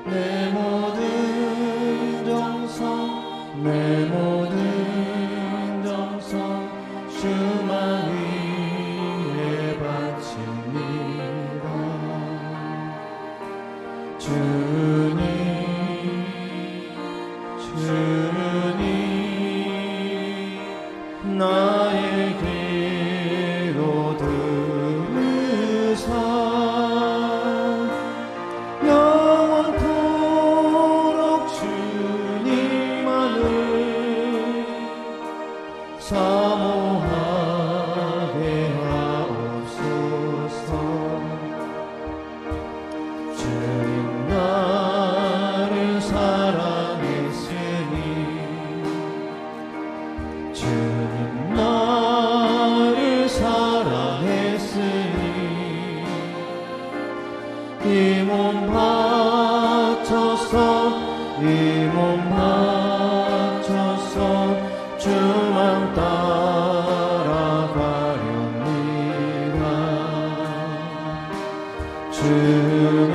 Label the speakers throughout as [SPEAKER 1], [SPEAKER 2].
[SPEAKER 1] 내 모든 정성 내 모든 정성 주만 위에 바칩니다. 주님 나의 기도 들으사 영원토록 주님만을 사모하게 하옵소서. 주님 나를 사랑했으니 주님 나를 사랑했으니 이 몸 바쳐서 이 몸 바쳐서 주만 따라가렵니다. 주님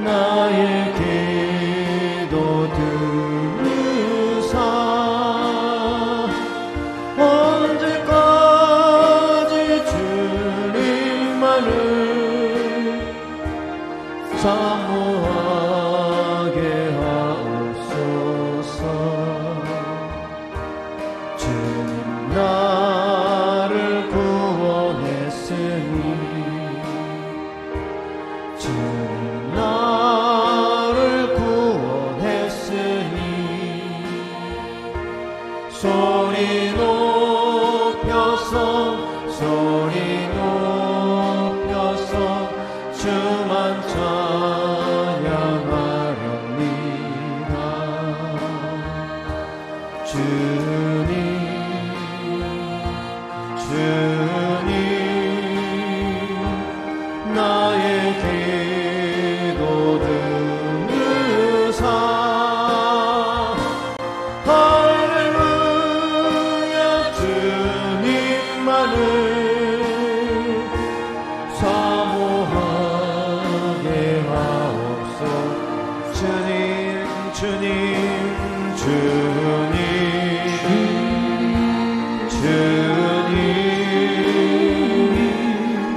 [SPEAKER 1] 나의 기도 들으사 언제까지 주님만을 사모하게 하옵소서. 주님 나를 구원했으니 주님 나를 구원했으니 소리 높여서 주만 찬양하렵니다. 주님 나의 기도 들으사 할렐루야 주님만을 사모하게 하옵소서. 주님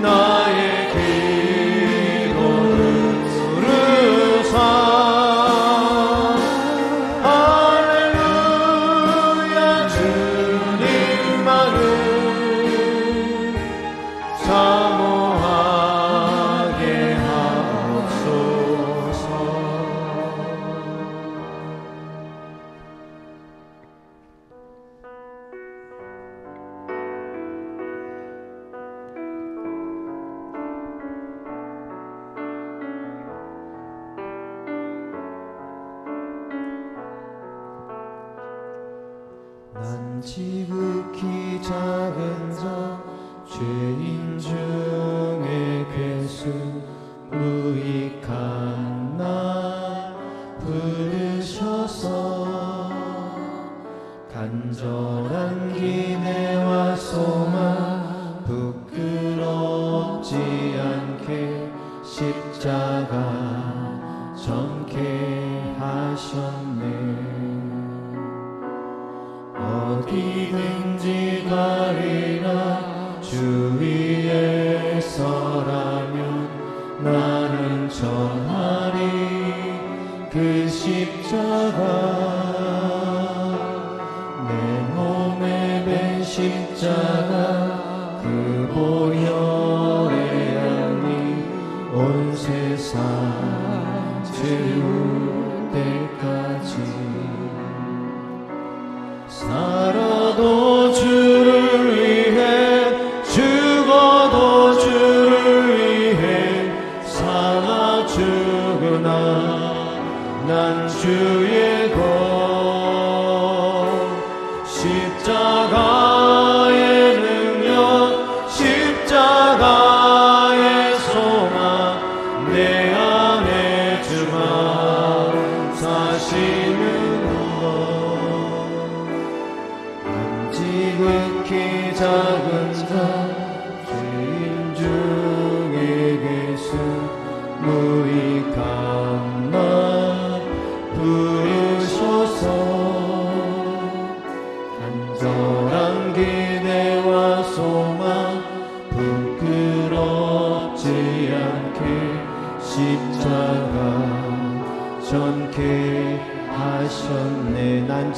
[SPEAKER 1] 나의 기도 들으사 할렐루야 주님만을 사모하게 하옵소서. 난 지극히 작은 자 죄인 중에 괴수 무익한 나 부르셔서 간절한 기대와 소망 부끄럽지 않게 십자가 젊게 하셨네. 어디든지 가리라 주 위에 서라면 나는 전하리 그 십자가. 내 몸에 밴 십자가 그 보혈의 양이 온 세상 채울 때까지 살아도 주를 위해 죽어도 주를 위해 살아 죽으나 난 주의 것 십자가의 능력 십자가의 소망 내 안에 주만 사시는 것. 지극히 작은 자 죄인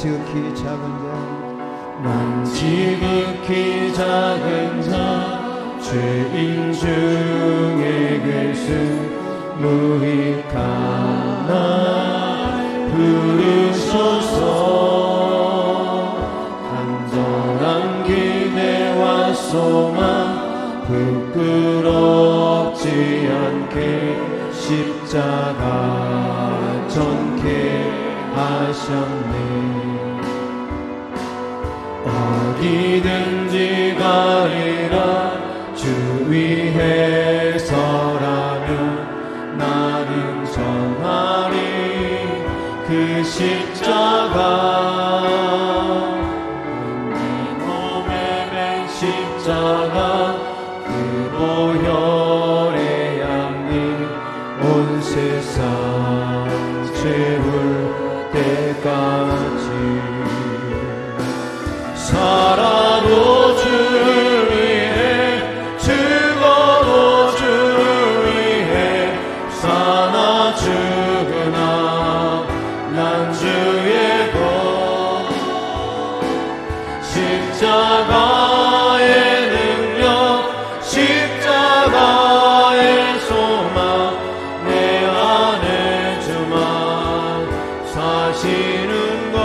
[SPEAKER 2] 지극히 작은
[SPEAKER 1] 난 지극히 작은 자 죄인 중에 계신 무익한 나 부르소서. 간절한 기대와 소망 부끄럽지 않게 십자가 전케 하셨네. 어디든지 가리라 주 위에 서라면 나는 전하리 그 십자가. 네 몸에 맨 십자가 그 보혈의 양이 온 세상 채울 때까지 살아도 주를 위해 죽어도 주를 위해 사나 죽으나 난 주의 것. 십자가의 능력 십자가의 소망 내 안에 주만 사시는 것.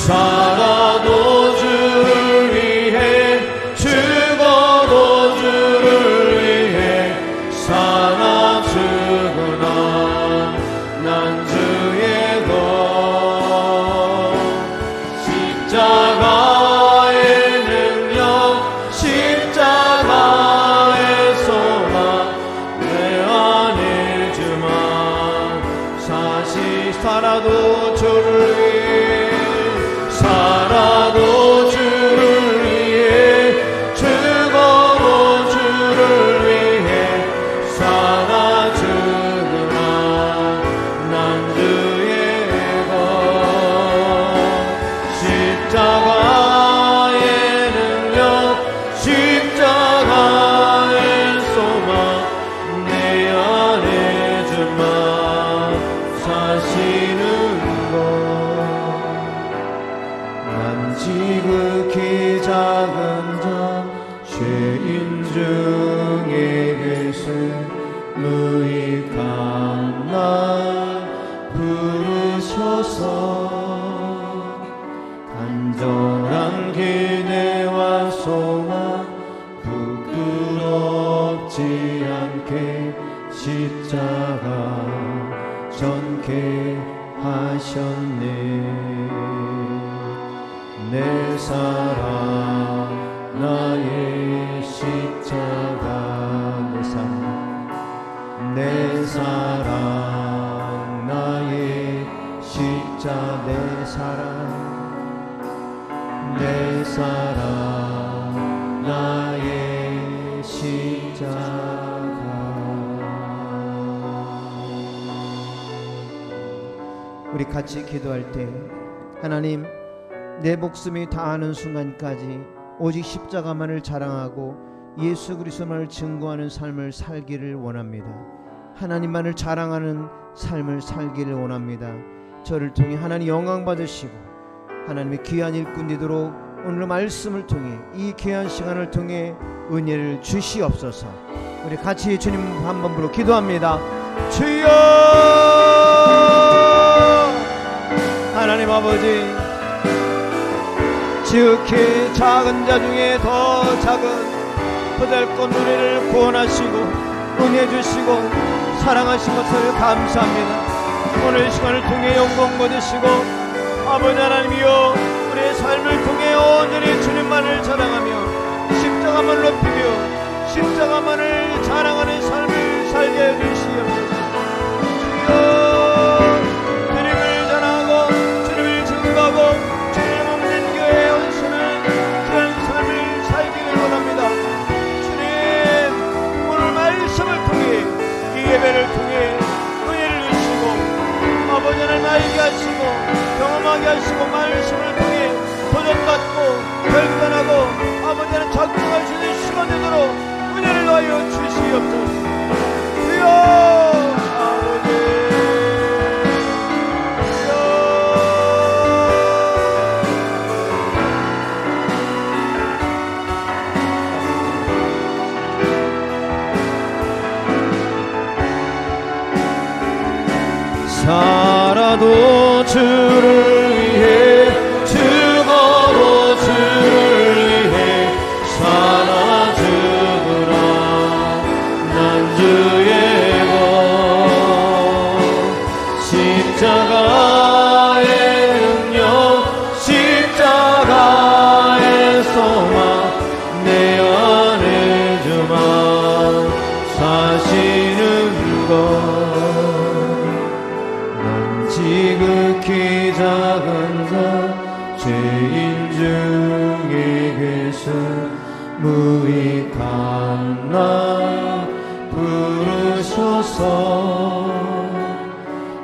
[SPEAKER 1] 살아도 주를 위해 죽어도 주를 위해 사나 죽으나 난 주의 것. 십자가의 능력 십자가의 소망 내 안에 주만 사시. 살아도 주를 살아도 주를 위해 죽어도 주를 위해 사나 죽으나 난 주의 것. 십자가의 능력 십자가의 소망 내 안에 주만 사시는 것. 지극히 작은 자 죄인 중에 계신 무익한 나 부르소서. 간절한 기대와 소망 부끄럽지 않게 십자가 전케 하셨네. 내 사랑 나의 십자가 내 사랑 나의 십자가 내 사랑 나의 십자가.
[SPEAKER 2] 우리 같이 기도할 때 하나님 내 목숨이 다하는 순간까지 오직 십자가만을 자랑하고 예수 그리스도만을 증거하는 삶을 살기를 원합니다. 하나님만을 자랑하는 삶을 살기를 원합니다. 저를 통해 하나님 영광 받으시고 하나님의 귀한 일꾼 되도록 오늘 말씀을 통해 이 귀한 시간을 통해 은혜를 주시옵소서. 우리 같이 주님 한번 부르고 기도합니다. 주여 하나님 아버지, 지극히 작은 자 중에 더 작은 보잘것 우리를 구원하시고 은혜 주시고 사랑하신 것을 감사합니다. 오늘 시간을 통해 영광 받으시고 아버지 하나님이여 우리의 삶을 통해 온전히 주님만을 자랑하며 십자가만 높이며 십자가만을 자랑하는 삶을 살게 해주시옵소서. 주님을 자랑하고 주님을 증거하고 주님 없는 교회에 온수는 귀한 삶을 살기를 원합니다. 주님 오늘 말씀을 통해 이 예배를 통해 은혜를 주시고 아버지 하나님 알게 하시고 경험하게 하시고 말씀을 통해 도전받고 결단하고
[SPEAKER 1] 주를 위해 죽어도 주를 위해 살아주구나. 난 주의 것 십자가의 능력 십자가의 소망 내 안에 주만 사시는 것. 난 지극히 작은 자 죄인 중에 계신 무익한 나 부르셔서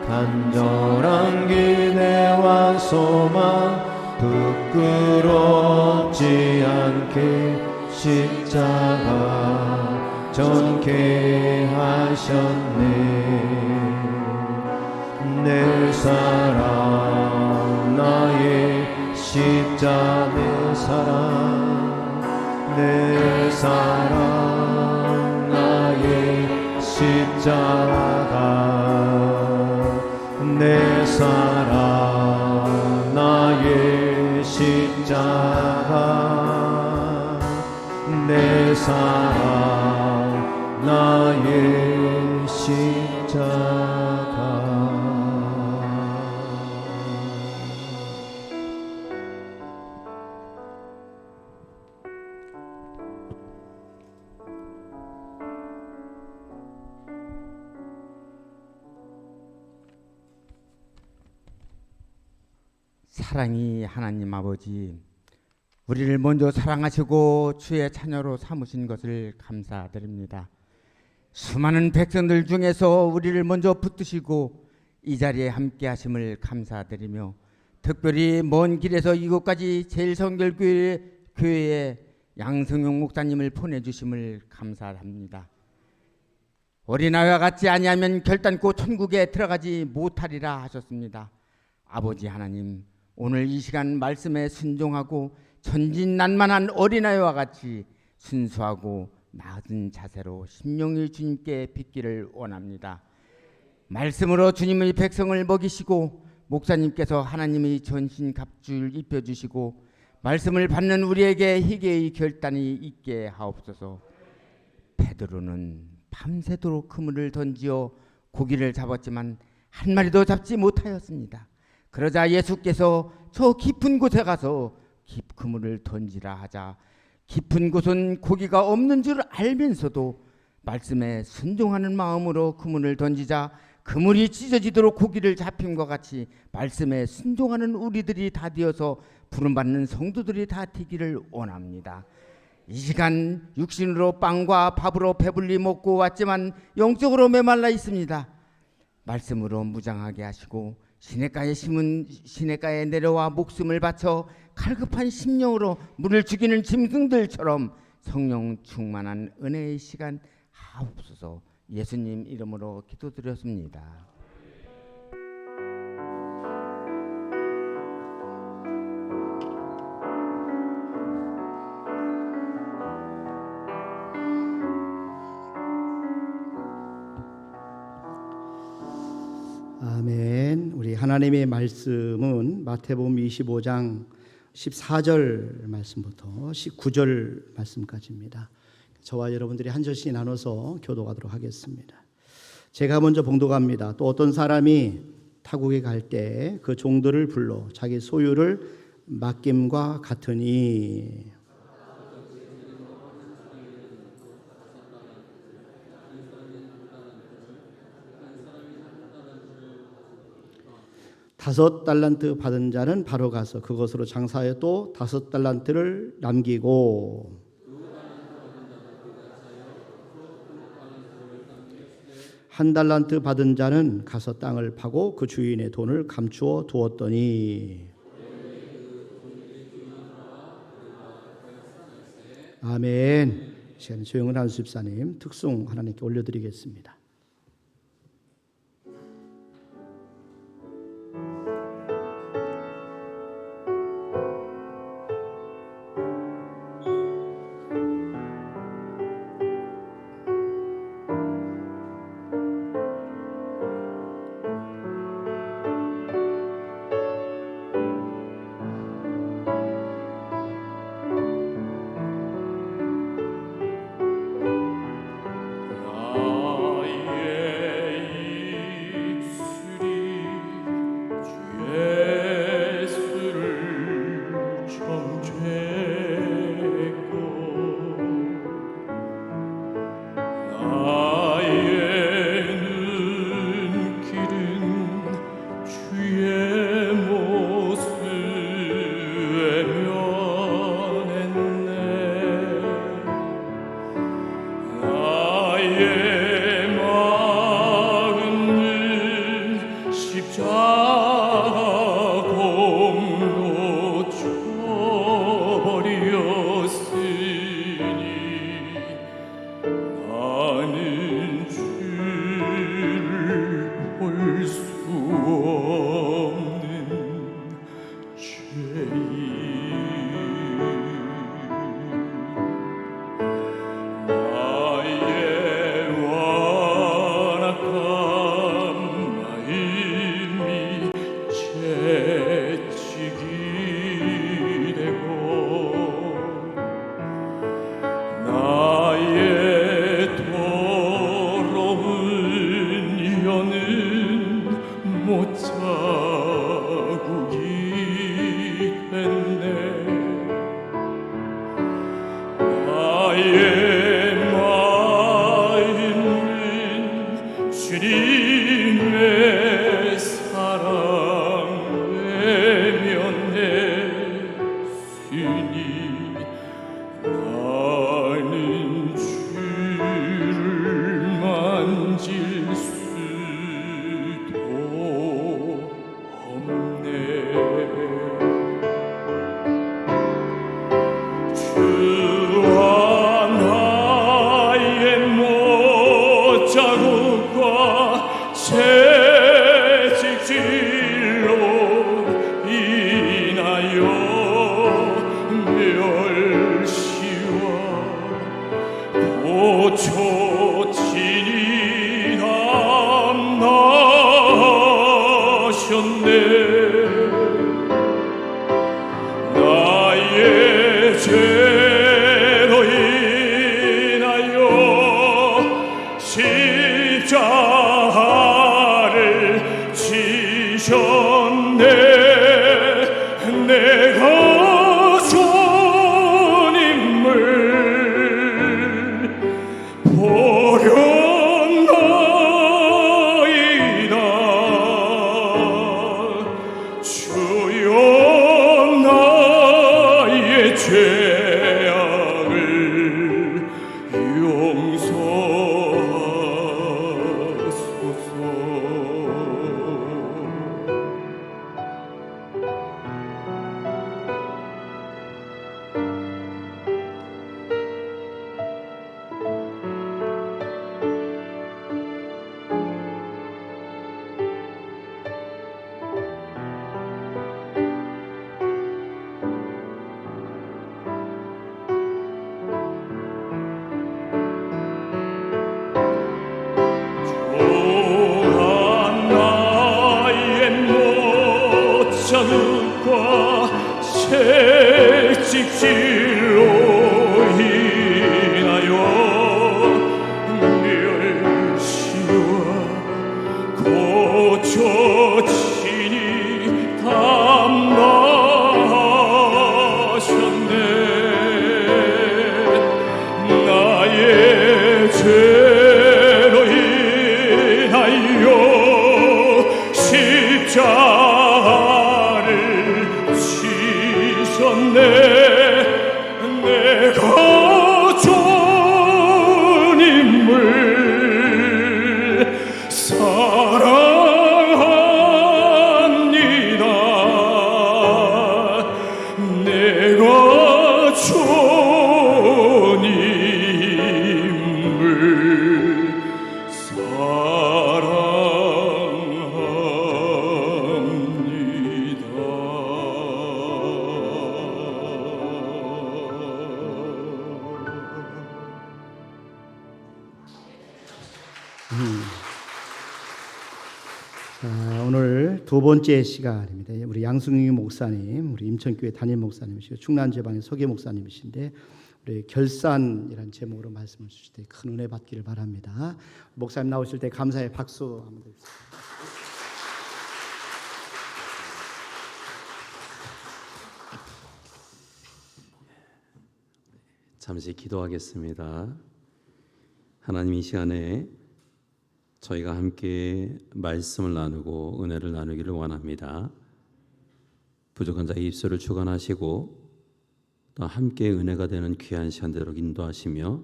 [SPEAKER 1] 간절한 기대와 소망 부끄럽지 않게 십자가 전케 하셨네. 내 사랑 나의 십자 내 사랑 내 사랑 나의 십자가 내 사랑 나의 십자가 내 사랑 나의 십자가.
[SPEAKER 3] 사랑이 하나님 아버지, 우리를 먼저 사랑하시고 주의 자녀로 삼으신 것을 감사드립니다. 수많은 백성들 중에서 우리를 먼저 붙드시고 이 자리에 함께 하심을 감사드리며, 특별히 먼 길에서 이곳까지 제일성결교회에 양성용 목사님을 보내주심을 감사합니다. 어린아이와 같지 아니하면 결단코 천국에 들어가지 못하리라 하셨습니다. 아버지 하나님, 오늘 이 시간 말씀에 순종하고 천진난만한 어린아이와 같이 순수하고 낮은 자세로 심령이 주님께 빗기를 원합니다. 말씀으로 주님의 백성을 먹이시고 목사님께서 하나님의 전신 갑주를 입혀주시고 말씀을 받는 우리에게 희게의 결단이 있게 하옵소서. 베드로는 밤새도록 그물을 던지어 고기를 잡았지만 한 마리도 잡지 못하였습니다. 그러자 예수께서 저 깊은 곳에 가서 그물을 던지라 하자, 깊은 곳은 고기가 없는 줄 알면서도 말씀에 순종하는 마음으로 그물을 던지자 그물이 찢어지도록 고기를 잡힘과 같이 말씀에 순종하는 우리들이 다 되어서 부름받는 성도들이 다 되기를 원합니다. 이 시간 육신으로 빵과 밥으로 배불리 먹고 왔지만 영적으로 메말라 있습니다. 말씀으로 무장하게 하시고 시냇가에 심은 시냇가에 내려와 목숨을 바쳐 갈급한 심령으로 물을 죽이는 짐승들처럼 성령 충만한 은혜의 시간 하옵소서. 예수님 이름으로 기도드렸습니다.
[SPEAKER 4] 아멘. 우리 하나님의 말씀은 마태복음 25장 14절 말씀부터 19절 말씀까지입니다. 저와 여러분들이 한 절씩 나눠서 교도하도록 하겠습니다. 제가 먼저 봉독합니다. 또 어떤 사람이 타국에 갈 때 그 종들을 불러 자기 소유를 맡김과 같으니, 다섯 달란트 받은 자는 바로 가서 그것으로 장사하여 또 다섯 달란트를 남기고, 한 달란트 받은 자는 가서 땅을 파고 그 주인의 돈을 감추어 두었더니. 아멘. 시간 조영은 한수집사님 특송 하나님께 올려드리겠습니다.
[SPEAKER 5] 나의 마음은 주님의 사랑 외면했으니 나는 주를 만질 수도 없네. 주와 나의 못자국과 채찍질로 인하여 멸시와 고초진이 담나셨네. 나의 죄로 인하여 십자가를 지셨네. 내가 주님을 보련나이다. 주여 나의 죄악을 자극과 채찍질로 인하여 멸시와 고초진이 담나셨네. 나의 죄로 인하여 십자가를 지셨네. 내가 주님을 사랑합니다. 내가 주님을
[SPEAKER 4] 오늘 두 번째 시간입니다. 우리 양승희 목사님, 우리 임천교회 담임 목사님이시고 충남지방의 서계 목사님이신데 우리 결산이라는 제목으로 말씀을 주실 때 큰 은혜 받기를 바랍니다. 목사님 나오실 때 감사의 박수 한번 드립니다.
[SPEAKER 6] 잠시 기도하겠습니다. 하나님, 이 시간에 저희가 함께 말씀을 나누고 은혜를 나누기를 원합니다. 부족한 자의 입술을 주관하시고 또 함께 은혜가 되는 귀한 시간대로 인도하시며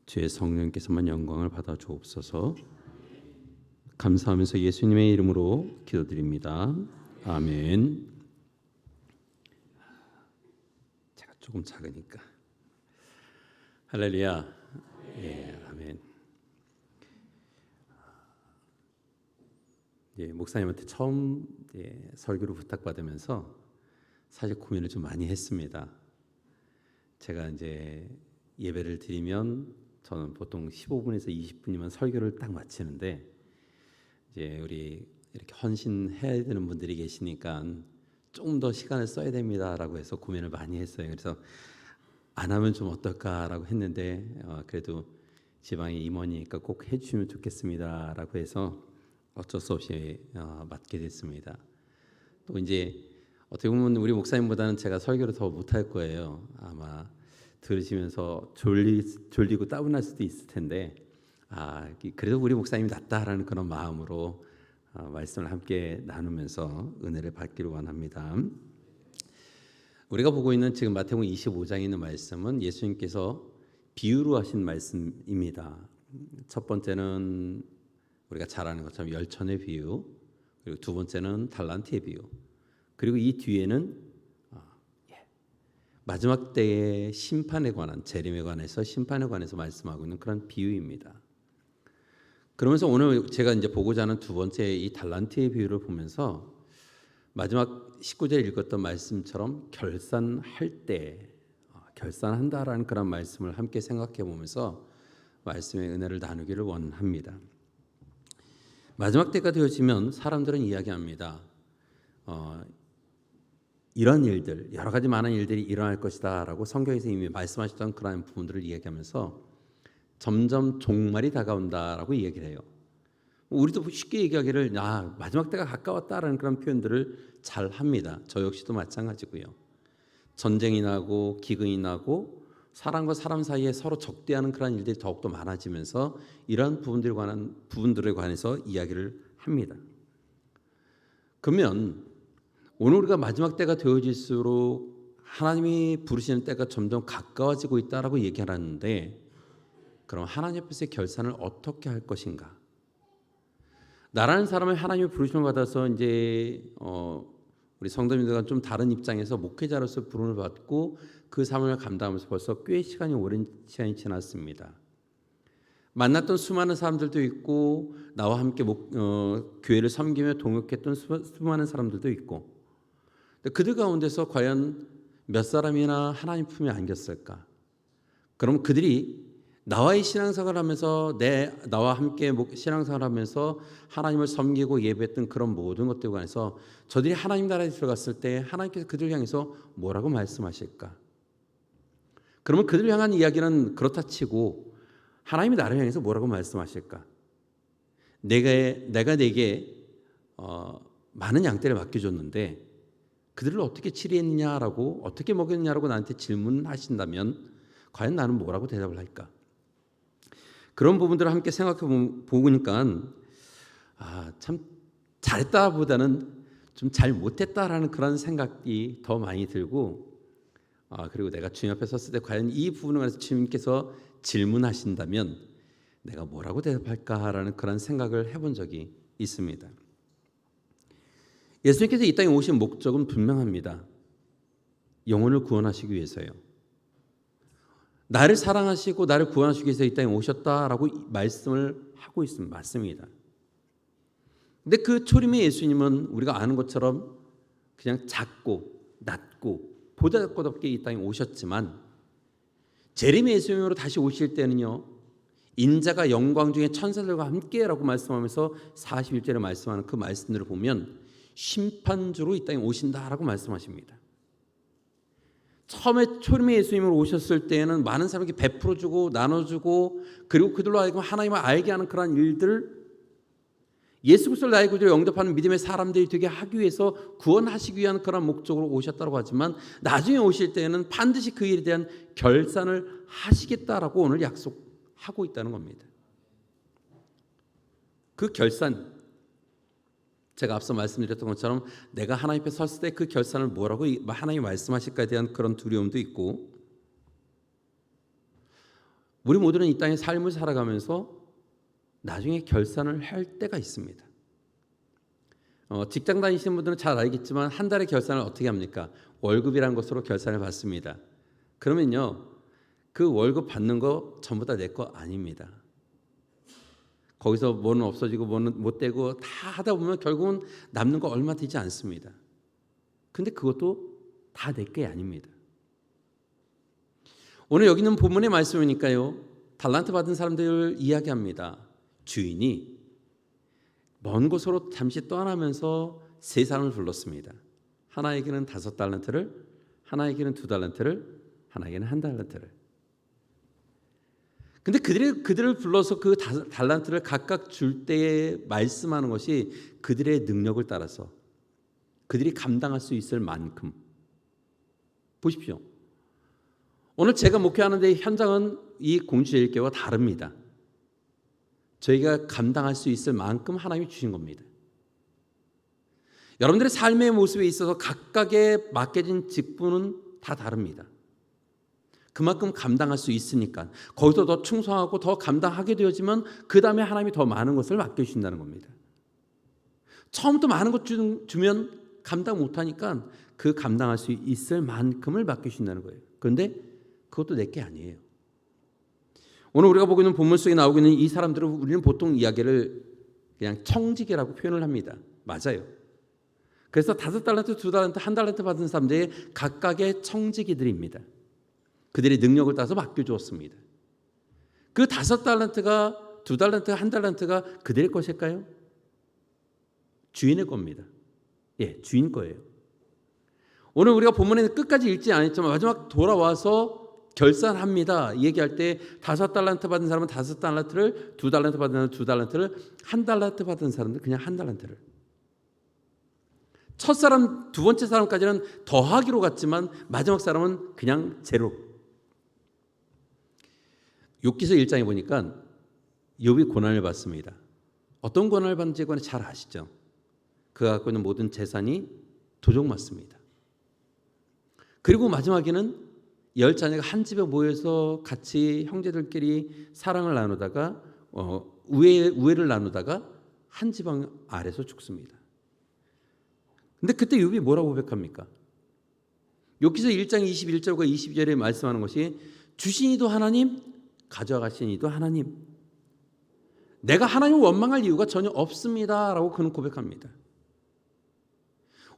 [SPEAKER 6] 주의 성령께서만 영광을 받아 주옵소서. 감사하면서 예수님의 이름으로 기도드립니다. 아멘. 제가 조금 작으니까. 할렐루야. 예, 아멘. 예, 목사님한테 처음 설교를 부탁받으면서 사실 고민을 좀 많이 했습니다. 제가 이제 예배를 드리면 저는 보통 15분에서 20분이면 설교를 딱 마치는데 이제 우리 이렇게 헌신해야 되는 분들이 계시니까 좀 더 시간을 써야 됩니다라고 해서 고민을 많이 했어요. 그래서 안 하면 좀 어떨까라고 했는데 그래도 지방의 임원이니까 꼭 해주시면 좋겠습니다라고 해서 어쩔 수 없이 맡게 됐습니다. 또 이제 어떻게 보면 우리 목사님보다는 제가 설교를 더 못할 거예요. 아마 들으시면서 졸리고 따분할 수도 있을 텐데 그래도 우리 목사님이 낫다라는 그런 마음으로 말씀을 함께 나누면서 은혜를 받기를 원합니다. 우리가 보고 있는 지금 마태복음 25장에 있는 말씀은 예수님께서 비유로 하신 말씀입니다. 첫 번째는 우리가 잘 아는 것처럼 열천의 비유, 그리고 두 번째는 달란트의 비유, 그리고 이 뒤에는 마지막 때의 심판에 관한, 재림에 관해서 심판에 관해서 말씀하고 있는 그런 비유입니다. 그러면서 오늘 제가 이제 보고자 하는 두 번째 이 달란트의 비유를 보면서 마지막 19절 읽었던 말씀처럼 결산할 때 결산한다라는 그런 말씀을 함께 생각해 보면서 말씀의 은혜를 나누기를 원합니다. 마지막 때가 되어지면 사람들은 이야기합니다. 이런 일들, 여러 가지 많은 일들이 일어날 것이다라고 성경에서 이미 말씀하셨던 그런 부분들을 이야기하면서 점점 종말이 다가온다라고 이야기를 해요. 우리도 쉽게 얘기하기를 마지막 때가 가까웠다라는 그런 표현들을 잘 합니다. 저 역시도 마찬가지고요. 전쟁이 나고 기근이 나고 사람과 사람 사이에 서로 적대하는 그런 일들이 더욱더 많아지면서 이러한 부분들에 관해서 이야기를 합니다. 그러면 오늘 우리가 마지막 때가 되어질수록 하나님이 부르시는 때가 점점 가까워지고 있다라고 얘기하는데, 그럼 하나님 앞에서의 결산을 어떻게 할 것인가? 나라는 사람을 하나님의 부르심을 받아서 이제 우리 성도님들과 좀 다른 입장에서 목회자로서 부름을 받고 그 삶을 감당하면서 벌써 꽤 오랜 시간이 지났습니다. 만났던 수많은 사람들도 있고 나와 함께 교회를 섬기며 동역했던 수많은 사람들도 있고, 그들 가운데서 과연 몇 사람이나 하나님 품에 안겼을까? 그럼 그들이 나와의 신앙생활을 하면서 나와 함께 신앙생활을 하면서 하나님을 섬기고 예배했던 그런 모든 것들에 관해서 저들이 하나님 나라에 들어갔을 때 하나님께서 그들을 향해서 뭐라고 말씀하실까? 그러면 그들을 향한 이야기는 그렇다 치고 하나님이 나를 향해서 뭐라고 말씀하실까? 내가 내게 많은 양떼를 맡겨줬는데 그들을 어떻게 치리했느냐라고, 어떻게 먹였느냐라고 나한테 질문하신다면 과연 나는 뭐라고 대답을 할까? 그런 부분들을 함께 생각해 보니까 참 잘했다보다는 좀 잘 못했다라는 그런 생각이 더 많이 들고, 그리고 내가 주님 앞에 섰을 때 과연 이 부분에 관해서 주님께서 질문하신다면 내가 뭐라고 대답할까라는 그런 생각을 해본 적이 있습니다. 예수님께서 이 땅에 오신 목적은 분명합니다. 영혼을 구원하시기 위해서요. 나를 사랑하시고 나를 구원하시기 위해서 이 땅에 오셨다라고 말씀을 하고 있습니다. 맞습니다. 근데 그 초림의 예수님은 우리가 아는 것처럼 그냥 작고 낮고 보잘것없게 이 땅에 오셨지만, 재림의 예수님으로 다시 오실 때는요, 인자가 영광 중에 천사들과 함께라고 말씀하면서 41절에 말씀하는 그 말씀들을 보면 심판주로 이 땅에 오신다라고 말씀하십니다. 처음에 초림의 예수님으로 오셨을 때에는 많은 사람에게 베풀어주고 나눠주고, 그리고 그들로 하여금 하나님을 알게 하는 그러한 일들을 예수 그리스도를 나의 구주로 영접하는 믿음의 사람들이 되게 하기 위해서 구원하시기 위한 그런 목적으로 오셨다고 하지만, 나중에 오실 때에는 반드시 그 일에 대한 결산을 하시겠다라고 오늘 약속하고 있다는 겁니다. 그 결산, 제가 앞서 말씀드렸던 것처럼 내가 하나님 앞에 섰을 때 그 결산을 뭐라고 하나님이 말씀하실까에 대한 그런 두려움도 있고, 우리 모두는 이 땅의 삶을 살아가면서 나중에 결산을 할 때가 있습니다. 직장 다니시는 분들은 잘 알겠지만 한 달에 결산을 어떻게 합니까? 월급이라는 것으로 결산을 받습니다. 그러면요, 그 월급 받는 거 전부 다 내 거 아닙니다. 거기서 뭐는 없어지고 뭐는 못 되고 다 하다 보면 결국은 남는 거 얼마 되지 않습니다. 근데 그것도 다 내 게 아닙니다. 오늘 여기 있는 본문의 말씀이니까요, 달란트 받은 사람들을 이야기합니다. 주인이 먼 곳으로 잠시 떠나면서 세 사람을 불렀습니다. 하나에게는 5달란트를, 하나에게는 2달란트를, 하나에게는 1달란트를. 근데 그들을 불러서 그 달란트를 각각 줄 때에 말씀하는 것이 그들의 능력을 따라서 그들이 감당할 수 있을 만큼. 보십시오. 오늘 제가 목회하는데 현장은 이 공주제일교회와 다릅니다. 저희가 감당할 수 있을 만큼 하나님이 주신 겁니다. 여러분들의 삶의 모습에 있어서 각각의 맡겨진 직분은 다 다릅니다. 그만큼 감당할 수 있으니까 거기서 더 충성하고 더 감당하게 되어지면 그 다음에 하나님이 더 많은 것을 맡겨주신다는 겁니다. 처음부터 많은 것 주면 감당 못하니까 그 감당할 수 있을 만큼을 맡겨주신다는 거예요. 그런데 그것도 내게 아니에요. 오늘 우리가 보고 있는 본문 속에 나오고 있는 이 사람들은 우리는 보통 이야기를 그냥 청지기라고 표현을 합니다. 맞아요. 그래서 5달란트, 2달란트, 1달란트 받은 사람들이 각각의 청지기들입니다. 그들의 능력을 따서 맡겨주었습니다. 그 5달란트가 2달란트, 1달란트가 그들의 것일까요? 주인의 겁니다. 예, 주인 거예요. 오늘 우리가 본문에는 끝까지 읽지 않았지만 마지막 돌아와서 결산합니다. 얘기할 때 5달란트 받은 사람은 5달란트를, 2달란트 받은 사람은 2달란트를, 1달란트 받은 사람은 그냥 1달란트를. 첫 사람, 두 번째 사람까지는 더하기로 갔지만 마지막 사람은 그냥 제로. 욥기서 1장에 보니까 욥이 고난을 받습니다. 어떤 고난을 받는지 잘 아시죠? 그가 갖고 있는 모든 재산이 도적맞습니다. 그리고 마지막에는 10자녀가 한 집에 모여서 같이 형제들끼리 사랑을 나누다가 우애를 나누다가 한 지방 아래서 죽습니다. 근데 그때 욥이 뭐라고 고백합니까? 욥기서 1장 21절과 22절에 말씀하는 것이 주신 이도 하나님, 가져가신 이도 하나님. 내가 하나님을 원망할 이유가 전혀 없습니다 라고 그는 고백합니다.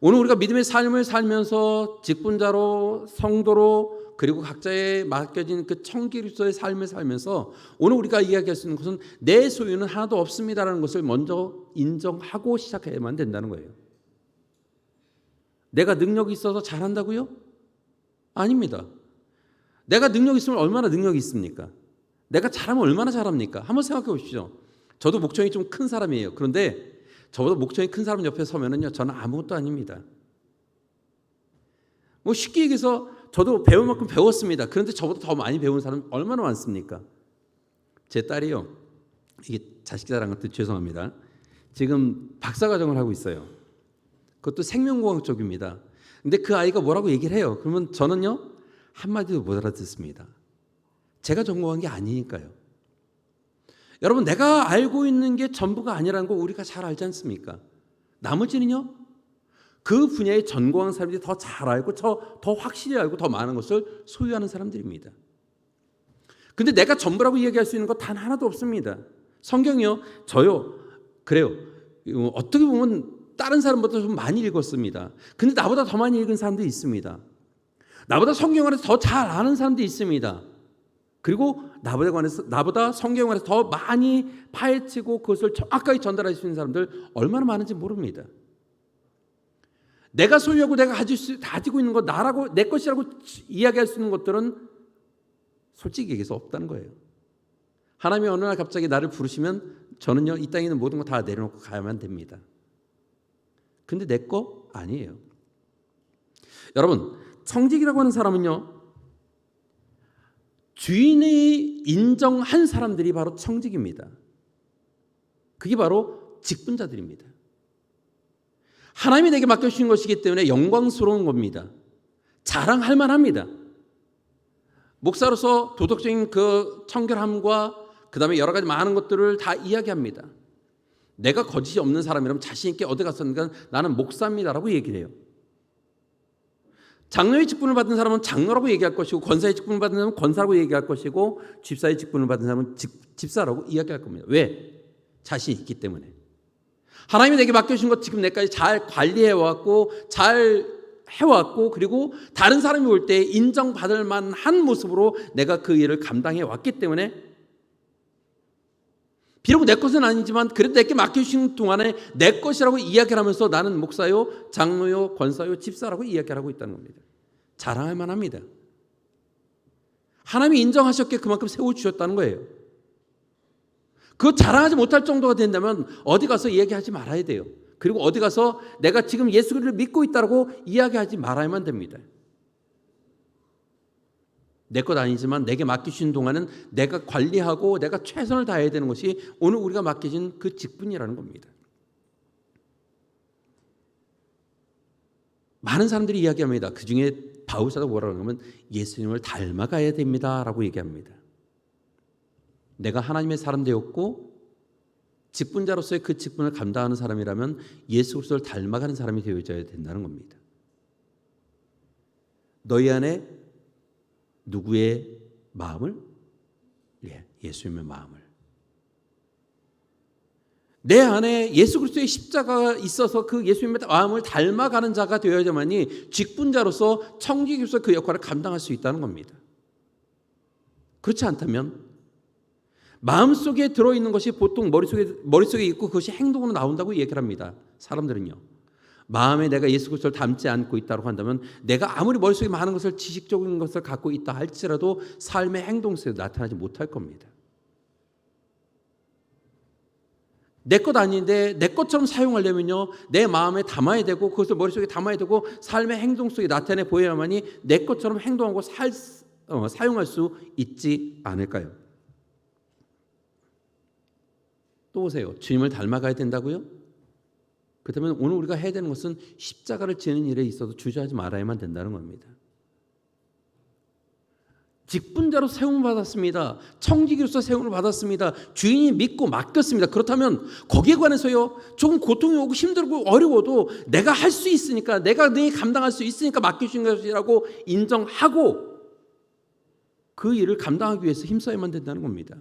[SPEAKER 6] 오늘 우리가 믿음의 삶을 살면서 직분자로, 성도로, 그리고 각자의 맡겨진 그 청기로서의 삶을 살면서 오늘 우리가 이야기할 수 있는 것은 내 소유는 하나도 없습니다라는 것을 먼저 인정하고 시작해야만 된다는 거예요. 내가 능력이 있어서 잘한다고요? 아닙니다. 내가 능력이 있으면 얼마나 능력이 있습니까? 내가 잘하면 얼마나 잘합니까? 한번 생각해 보십시오. 저도 목청이 좀 큰 사람이에요. 그런데 저보다 목청이 큰 사람 옆에 서면은요, 저는 아무것도 아닙니다. 뭐 쉽게 얘기해서 저도 배울 만큼 배웠습니다. 그런데 저보다 더 많이 배운 사람 얼마나 많습니까? 제 딸이요, 이게 자식 자랑 것도 죄송합니다. 지금 박사과정을 하고 있어요. 그것도 생명공학 쪽입니다. 근데 그 아이가 뭐라고 얘기를 해요. 그러면 저는요, 한마디도 못 알아듣습니다. 제가 전공한 게 아니니까요. 여러분, 내가 알고 있는 게 전부가 아니라는 거 우리가 잘 알지 않습니까? 나머지는요, 그 분야에 전공한 사람들이 더 잘 알고 더 확실히 알고 더 많은 것을 소유하는 사람들입니다. 근데 내가 전부라고 얘기할 수 있는 거 단 하나도 없습니다. 성경이요, 저요, 그래요. 어떻게 보면 다른 사람보다 좀 많이 읽었습니다. 근데 나보다 더 많이 읽은 사람도 있습니다. 나보다 성경을 더 잘 아는 사람도 있습니다. 그리고 나보다 성경을 관해서 더 많이 파헤치고 그것을 정확하게 전달할 수 있는 사람들 얼마나 많은지 모릅니다. 내가 소유하고 내가 가지고 있는 것, 나라고 내 것이라고 이야기할 수 있는 것들은 솔직히 얘기해서 없다는 거예요. 하나님이 어느 날 갑자기 나를 부르시면 저는요, 이 땅에 있는 모든 거 다 내려놓고 가야만 됩니다. 근데 내 거 아니에요. 여러분, 청직이라고 하는 사람은요, 주인이 인정한 사람들이 바로 청직입니다. 그게 바로 직분자들입니다. 하나님이 내게 맡겨주신 것이기 때문에 영광스러운 겁니다. 자랑할 만합니다. 목사로서 도덕적인 그 청결함과 그 다음에 여러 가지 많은 것들을 다 이야기합니다. 내가 거짓이 없는 사람이라면 자신 있게 어디 갔었는가 나는 목사입니다라고 얘기를 해요. 장로의 직분을 받은 사람은 장로라고 얘기할 것이고, 권사의 직분을 받은 사람은 권사라고 얘기할 것이고, 집사의 직분을 받은 사람은 집사라고 이야기할 겁니다. 왜? 자신이 있기 때문에. 하나님이 내게 맡겨주신 것 지금 내까지 잘 관리해왔고 잘 해왔고, 그리고 다른 사람이 올 때 인정받을 만한 모습으로 내가 그 일을 감당해왔기 때문에, 비록 내 것은 아니지만 그래도 내게 맡겨주신 동안에 내 것이라고 이야기를 하면서 나는 목사요, 장로요, 권사요, 집사라고 이야기를 하고 있다는 겁니다. 자랑할 만합니다. 하나님이 인정하셨기에 그만큼 세워주셨다는 거예요. 그거 자랑하지 못할 정도가 된다면 어디 가서 이야기하지 말아야 돼요. 그리고 어디 가서 내가 지금 예수 그리스도를 믿고 있다고 이야기하지 말아야만 됩니다. 내 것 아니지만 내게 맡기신 동안은 내가 관리하고 내가 최선을 다해야 되는 것이 오늘 우리가 맡겨진 그 직분이라는 겁니다. 많은 사람들이 이야기합니다. 그중에 바울사도 뭐라고 하면 예수님을 닮아가야 됩니다 라고 얘기합니다. 내가 하나님의 사람 되었고 직분자로서의 그 직분을 감당하는 사람이라면 예수 그리스도를 닮아가는 사람이 되어져야 된다는 겁니다. 너희 안에 누구의 마음을? 예수님의 마음을. 내 안에 예수 그리스도의 십자가가 있어서 그 예수님의 마음을 닮아가는 자가 되어야만이 직분자로서 청지기로서 그 역할을 감당할 수 있다는 겁니다. 그렇지 않다면 마음속에 들어있는 것이 보통 머릿속에 있고 그것이 행동으로 나온다고 얘기를 합니다. 사람들은요. 마음에 내가 예수 그리스도를 닮지 않고 있다고 한다면 내가 아무리 머릿속에 많은 것을 지식적인 것을 갖고 있다 할지라도 삶의 행동 속에 나타나지 못할 겁니다. 내 것 아닌데 내 것처럼 사용하려면요. 내 마음에 담아야 되고 그것을 머릿속에 담아야 되고 삶의 행동 속에 나타내 보여야만이 내 것처럼 행동하고 사용할 수 있지 않을까요? 또 보세요. 주님을 닮아가야 된다고요? 그렇다면 오늘 우리가 해야 되는 것은 십자가를 지는 일에 있어서 주저하지 말아야만 된다는 겁니다. 직분자로 세움을 받았습니다. 청지기로서 세움을 받았습니다. 주인이 믿고 맡겼습니다. 그렇다면 거기에 관해서요. 조금 고통이 오고 힘들고 어려워도 내가 할 수 있으니까 내가 감당할 수 있으니까 맡겨주신 것이라고 인정하고 그 일을 감당하기 위해서 힘써야만 된다는 겁니다.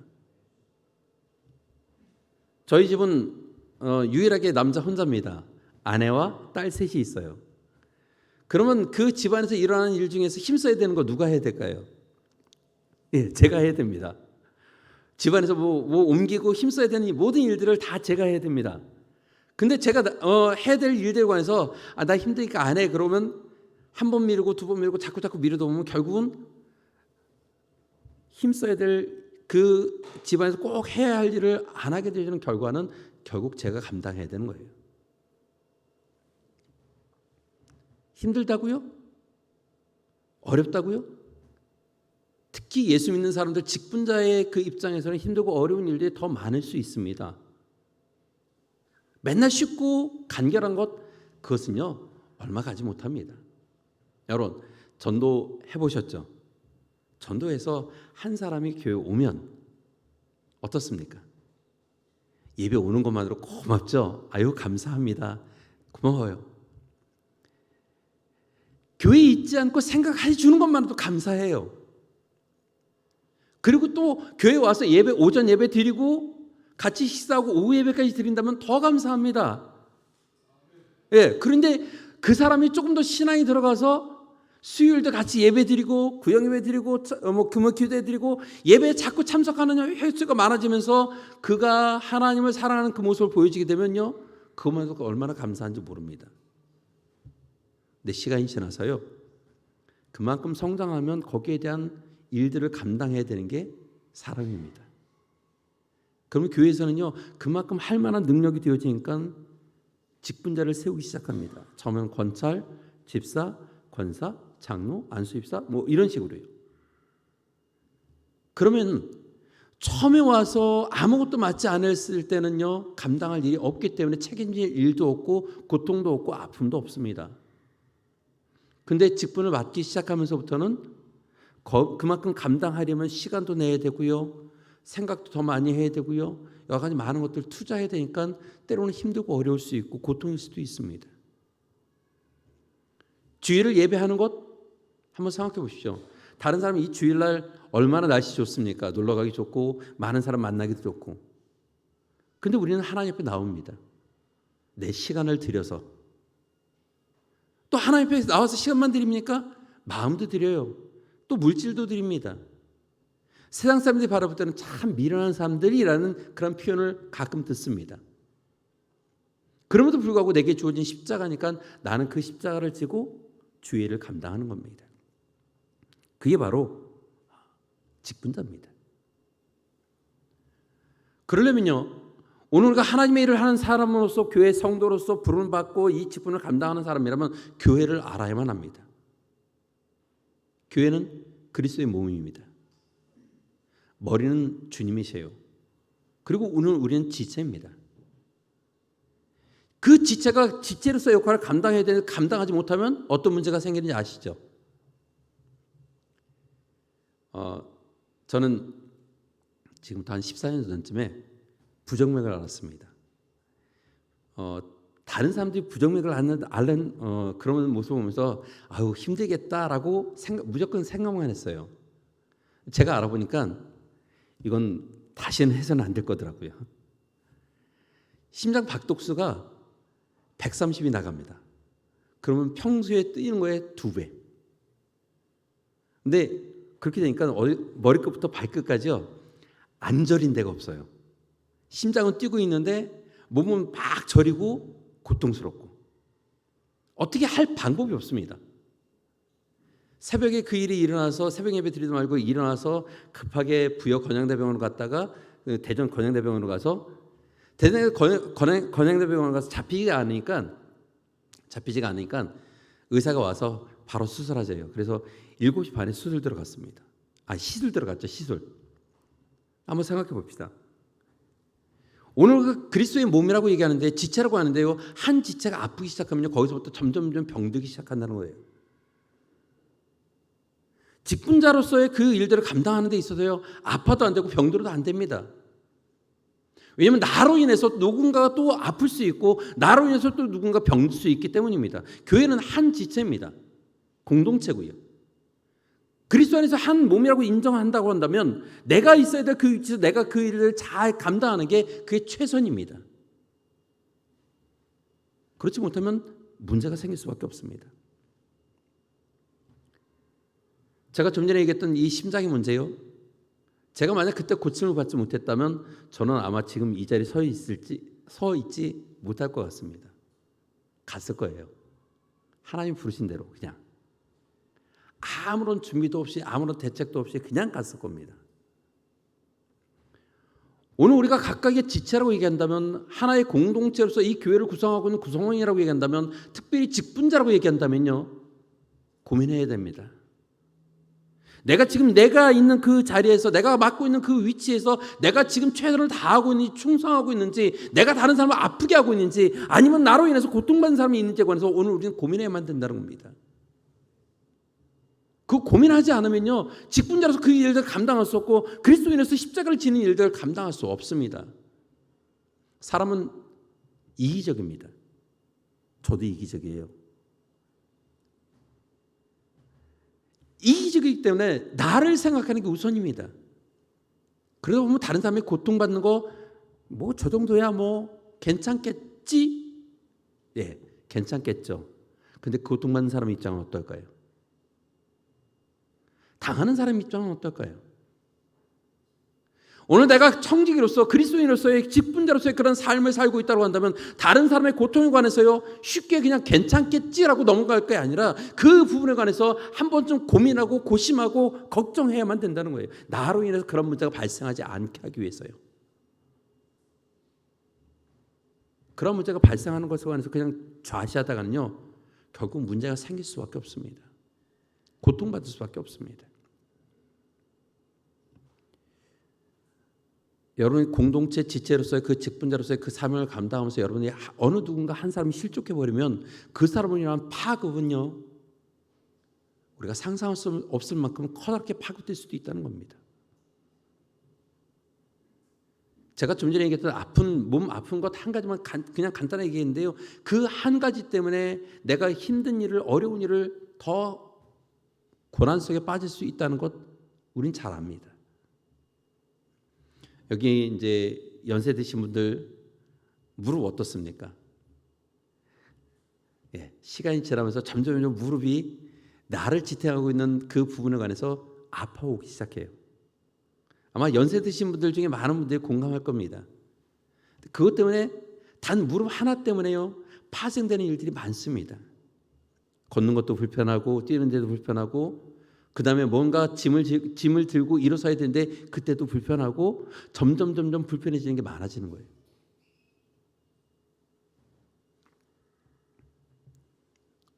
[SPEAKER 6] 저희 집은 유일하게 남자 혼자입니다. 아내와 딸 셋이 있어요. 그러면 그 집안에서 일어나는 일 중에서 힘써야 되는 거 누가 해야 될까요? 제가 해야 됩니다. 집안에서 뭐 옮기고 힘써야 되는 모든 일들을 다 제가 해야 됩니다. 근데 제가 해야 될 일들에 관해서 나 힘드니까 안 해. 그러면 한 번 미루고 두 번 미루고 자꾸 미루다 보면 결국은 힘써야 될 그 집안에서 꼭 해야 할 일을 안 하게 되는 결과는 결국 제가 감당해야 되는 거예요. 힘들다고요? 어렵다고요? 특히 예수 믿는 사람들 직분자의 그 입장에서는 힘들고 어려운 일들이 더 많을 수 있습니다. 맨날 쉽고 간결한 것 그것은요 얼마 가지 못합니다. 여러분 전도 해보셨죠? 전도해서 한 사람이 교회 오면 어떻습니까? 예배 오는 것만으로 고맙죠? 아유 감사합니다. 고마워요. 교회에 있지 않고 생각해 주는 것만으로도 감사해요. 그리고 또 교회 와서 오전 예배 드리고 같이 식사하고 오후 예배까지 드린다면 더 감사합니다. 그런데 그 사람이 조금 더 신앙이 들어가서 수요일도 같이 예배 드리고 구역 예배 드리고 금요 기도회 드리고 예배에 자꾸 참석하는 횟수가 많아지면서 그가 하나님을 사랑하는 그 모습을 보여지게 되면요 그것만으로도 얼마나 감사한지 모릅니다. 근데 시간이 지나서요 그만큼 성장하면 거기에 대한 일들을 감당해야 되는 게 사람입니다. 그러면 교회에서는요 그만큼 할 만한 능력이 되어지니까 직분자를 세우기 시작합니다. 처음엔 권찰, 집사, 권사, 장로, 안수입사 이런 식으로요. 그러면 처음에 와서 아무것도 맡지 않았을 때는요 감당할 일이 없기 때문에 책임질 일도 없고 고통도 없고 아픔도 없습니다. 근데 직분을 맡기 시작하면서부터는 그만큼 감당하려면 시간도 내야 되고요. 생각도 더 많이 해야 되고요. 여러 가지 많은 것들 투자해야 되니까 때로는 힘들고 어려울 수 있고 고통일 수도 있습니다. 주일을 예배하는 것 한번 생각해 보십시오. 다른 사람은 이 주일날 얼마나 날씨 좋습니까? 놀러 가기 좋고 많은 사람 만나기도 좋고. 근데 우리는 하나님 앞에 나옵니다. 내 시간을 들여서. 또 하나님 앞에 나와서 시간만 드립니까? 마음도 드려요. 또 물질도 드립니다. 세상 사람들이 바라볼 때는 참 미련한 사람들이라는 그런 표현을 가끔 듣습니다. 그럼에도 불구하고 내게 주어진 십자가니까 나는 그 십자가를 지고 주의를 감당하는 겁니다. 그게 바로 직분자입니다. 그러려면요 오늘 우리가 하나님의 일을 하는 사람으로서 교회 성도로서 부름받고 이 직분을 감당하는 사람이라면 교회를 알아야만 합니다. 교회는 그리스도의 몸입니다. 머리는 주님이세요. 그리고 오늘 우리는 지체입니다. 그 지체가 지체로서 역할을 감당해야 되는데 감당하지 못하면 어떤 문제가 생기는지 아시죠? 저는 지금부터 한 14년 전쯤에 부정맥을 알았습니다. 다른 사람들이 부정맥을 앓는 그런 모습을 보면서 아유 힘들겠다라고 무조건 생각만 했어요. 제가 알아보니까 이건 다시는 해서는 안 될 거더라고요. 심장 박독수가 130이 나갑니다. 그러면 평소에 뛰는 거에 2배. 근데 그렇게 되니까 머리끝부터 발끝까지요 안 저린 데가 없어요. 심장은 뛰고 있는데 몸은 막 저리고 고통스럽고 어떻게 할 방법이 없습니다. 새벽에 그 일이 일어나서 새벽 예배 드리지 말고 일어나서 급하게 부여 건양대병원으로 갔다가 대전 건양대병원으로 가서 대전 건양대병원으로 가서 잡히지가 않으니까 의사가 와서 바로 수술하재요. 그래서 7시 반에 수술 들어갔습니다. 시술 들어갔죠. 시술. 한번 생각해 봅시다. 오늘 그 그리스도의 몸이라고 얘기하는데 지체라고 하는데요. 한 지체가 아프기 시작하면요. 거기서부터 점점 병들기 시작한다는 거예요. 직분자로서의 그 일들을 감당하는 데 있어서요. 아파도 안 되고 병들어도 안 됩니다. 왜냐하면 나로 인해서 누군가가 또 아플 수 있고 나로 인해서 또 누군가 병들 수 있기 때문입니다. 교회는 한 지체입니다. 공동체고요. 그리스도 안에서 한 몸이라고 인정한다고 한다면 내가 있어야 될 그 위치에서 내가 그 일을 잘 감당하는 게 그게 최선입니다. 그렇지 못하면 문제가 생길 수밖에 없습니다. 제가 좀 전에 얘기했던 이 심장의 문제요. 제가 만약 그때 고침을 받지 못했다면 저는 아마 지금 이 자리에 서 있지 못할 것 같습니다. 갔을 거예요. 하나님 부르신 대로 그냥. 아무런 준비도 없이 아무런 대책도 없이 그냥 갔을 겁니다. 오늘 우리가 각각의 지체라고 얘기한다면 하나의 공동체로서 이 교회를 구성하고 있는 구성원이라고 얘기한다면 특별히 직분자라고 얘기한다면요. 고민해야 됩니다. 내가 있는 그 자리에서 내가 맡고 있는 그 위치에서 내가 지금 최선을 다하고 있는지 충성하고 있는지 내가 다른 사람을 아프게 하고 있는지 아니면 나로 인해서 고통받는 사람이 있는지에 관해서 오늘 우리는 고민해야만 된다는 겁니다. 그 고민하지 않으면요 직분자로서 그 일들을 감당할 수 없고 그리스도인으로서 십자가를 지는 일들을 감당할 수 없습니다. 사람은 이기적입니다. 저도 이기적이에요. 이기적이기 때문에 나를 생각하는 게 우선입니다. 그러다 보면 다른 사람이 고통받는 거 뭐 저 정도야 뭐 괜찮겠지? 예, 괜찮겠죠. 근데 고통받는 사람 입장은 어떨까요? 당하는 사람 입장은 어떨까요? 오늘 내가 청지기로서 그리스도인으로서의 직분자로서의 그런 삶을 살고 있다고 한다면 다른 사람의 고통에 관해서요 쉽게 그냥 괜찮겠지라고 넘어갈 게 아니라 그 부분에 관해서 한 번쯤 고민하고 고심하고 걱정해야만 된다는 거예요. 나로 인해서 그런 문제가 발생하지 않게 하기 위해서요. 그런 문제가 발생하는 것에 관해서 그냥 좌시하다가는요 결국 문제가 생길 수밖에 없습니다. 고통받을 수밖에 없습니다. 여러분이 공동체 지체로서의 그 직분자로서의 그 사명을 감당하면서 여러분이 어느 누군가 한 사람이 실족해버리면 그 사람을 위한 파급은요 우리가 상상할 수 없을 만큼 커다랗게 파급될 수도 있다는 겁니다. 제가 좀 전에 얘기했던 몸 아픈 것 한 가지만 그냥 간단하게 얘기했는데요. 그 한 가지 때문에 내가 힘든 일을 어려운 일을 더 고난 속에 빠질 수 있다는 것 우린 잘 압니다. 여기 이제 연세 드신 분들 무릎 어떻습니까? 예, 시간이 지나면서 점점 무릎이 나를 지탱하고 있는 그 부분에 관해서 아파오기 시작해요. 아마 연세 드신 분들 중에 많은 분들이 공감할 겁니다. 그것 때문에 단 무릎 하나 때문에요 파생되는 일들이 많습니다. 걷는 것도 불편하고 뛰는 데도 불편하고 그 다음에 뭔가 짐을 들고 일어서야 되는데 그때도 불편하고 점점 불편해지는 게 많아지는 거예요.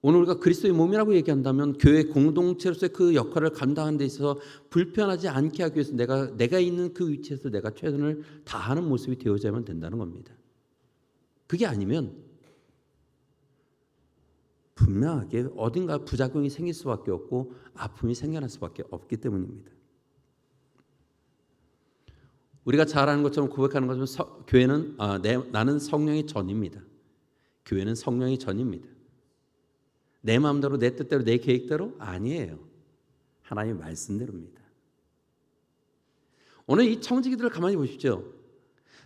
[SPEAKER 6] 오늘 우리가 그리스도의 몸이라고 얘기한다면 교회 공동체로서의 그 역할을 감당하는 데 있어서 불편하지 않게 하기 위해서 내가 있는 그 위치에서 내가 최선을 다하는 모습이 되어야만 된다는 겁니다. 그게 아니면 분명하게 어딘가 부작용이 생길 수밖에 없고 아픔이 생겨날 수밖에 없기 때문입니다. 우리가 잘 아는 것처럼 고백하는 것처럼 교회는 나는 성령의 전입니다. 교회는 성령의 전입니다. 내 마음대로 내 뜻대로 내 계획대로 아니에요. 하나님의 말씀대로입니다. 오늘 이 청지기들을 가만히 보십시오.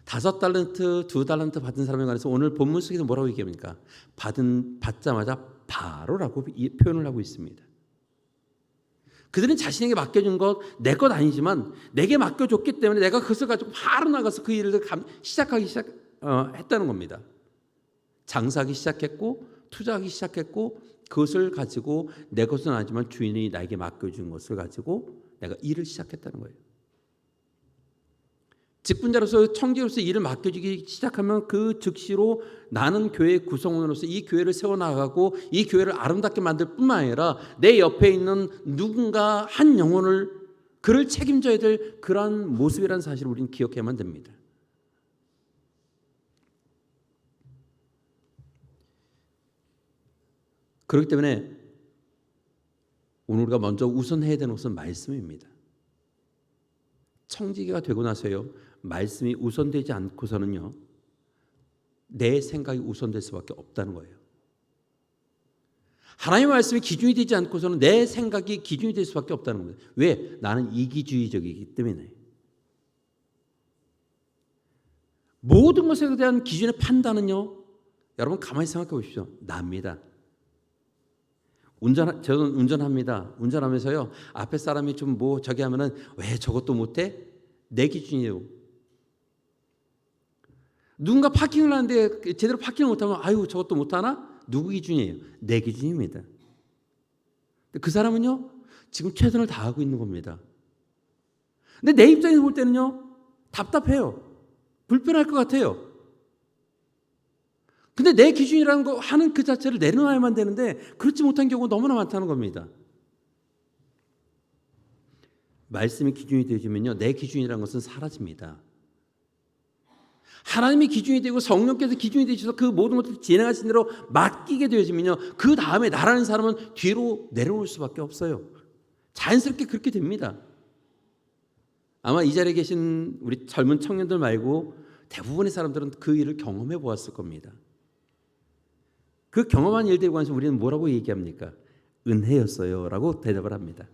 [SPEAKER 6] 5달란트, 2달란트 받은 사람에 관해서 오늘 본문 속에서 뭐라고 얘기합니까? 받자마자 바로라고 표현을 하고 있습니다. 그들은 자신에게 맡겨준 것 내 것 아니지만 내게 맡겨줬기 때문에 내가 그것을 가지고 바로 나가서 그 일을 했다는 겁니다. 장사하기 시작했고 투자하기 시작했고 그것을 가지고 내 것은 아니지만 주인이 나에게 맡겨준 것을 가지고 내가 일을 시작했다는 거예요. 직분자로서 청지로서 일을 맡겨주기 시작하면 그 즉시로 나는 교회의 구성원으로서 이 교회를 세워나가고 이 교회를 아름답게 만들 뿐만 아니라 내 옆에 있는 누군가 한 영혼을 그를 책임져야 될 그러한 모습이라는 사실을 우리는 기억해야만 됩니다. 그렇기 때문에 오늘 우리가 먼저 우선해야 되는 것은 말씀입니다. 청지기가 되고 나서요, 말씀이 우선되지 않고서는요, 내 생각이 우선될 수밖에 없다는 거예요. 하나님의 말씀이 기준이 되지 않고서는 내 생각이 기준이 될 수밖에 없다는 거예요. 왜? 나는 이기주의적이기 때문에. 모든 것에 대한 기준의 판단은요, 여러분 가만히 생각해 보십시오. 납니다. 저는 운전합니다. 운전하면서요, 앞에 사람이 좀 저기 하면은 왜 저것도 못해? 내 기준이에요. 누군가 파킹을 하는데 제대로 파킹을 못하면 아유 저것도 못하나? 누구 기준이에요? 내 기준입니다. 그 사람은요, 지금 최선을 다하고 있는 겁니다. 근데 내 입장에서 볼 때는요, 답답해요. 불편할 것 같아요. 근데 내 기준이라는 거 하는 그 자체를 내려놔야만 되는데 그렇지 못한 경우가 너무나 많다는 겁니다. 말씀이 기준이 되어지면요, 내 기준이라는 것은 사라집니다. 하나님이 기준이 되고 성령께서 기준이 되셔서 그 모든 것들을 진행하신 대로 맡기게 되어지면요, 그 다음에 나라는 사람은 뒤로 내려올 수밖에 없어요. 자연스럽게 그렇게 됩니다. 아마 이 자리에 계신 우리 젊은 청년들 말고 대부분의 사람들은 그 일을 경험해 보았을 겁니다. 그 경험한 일들에 관해서 우리는 뭐라고 얘기합니까? 은혜였어요 라고 대답을 합니다.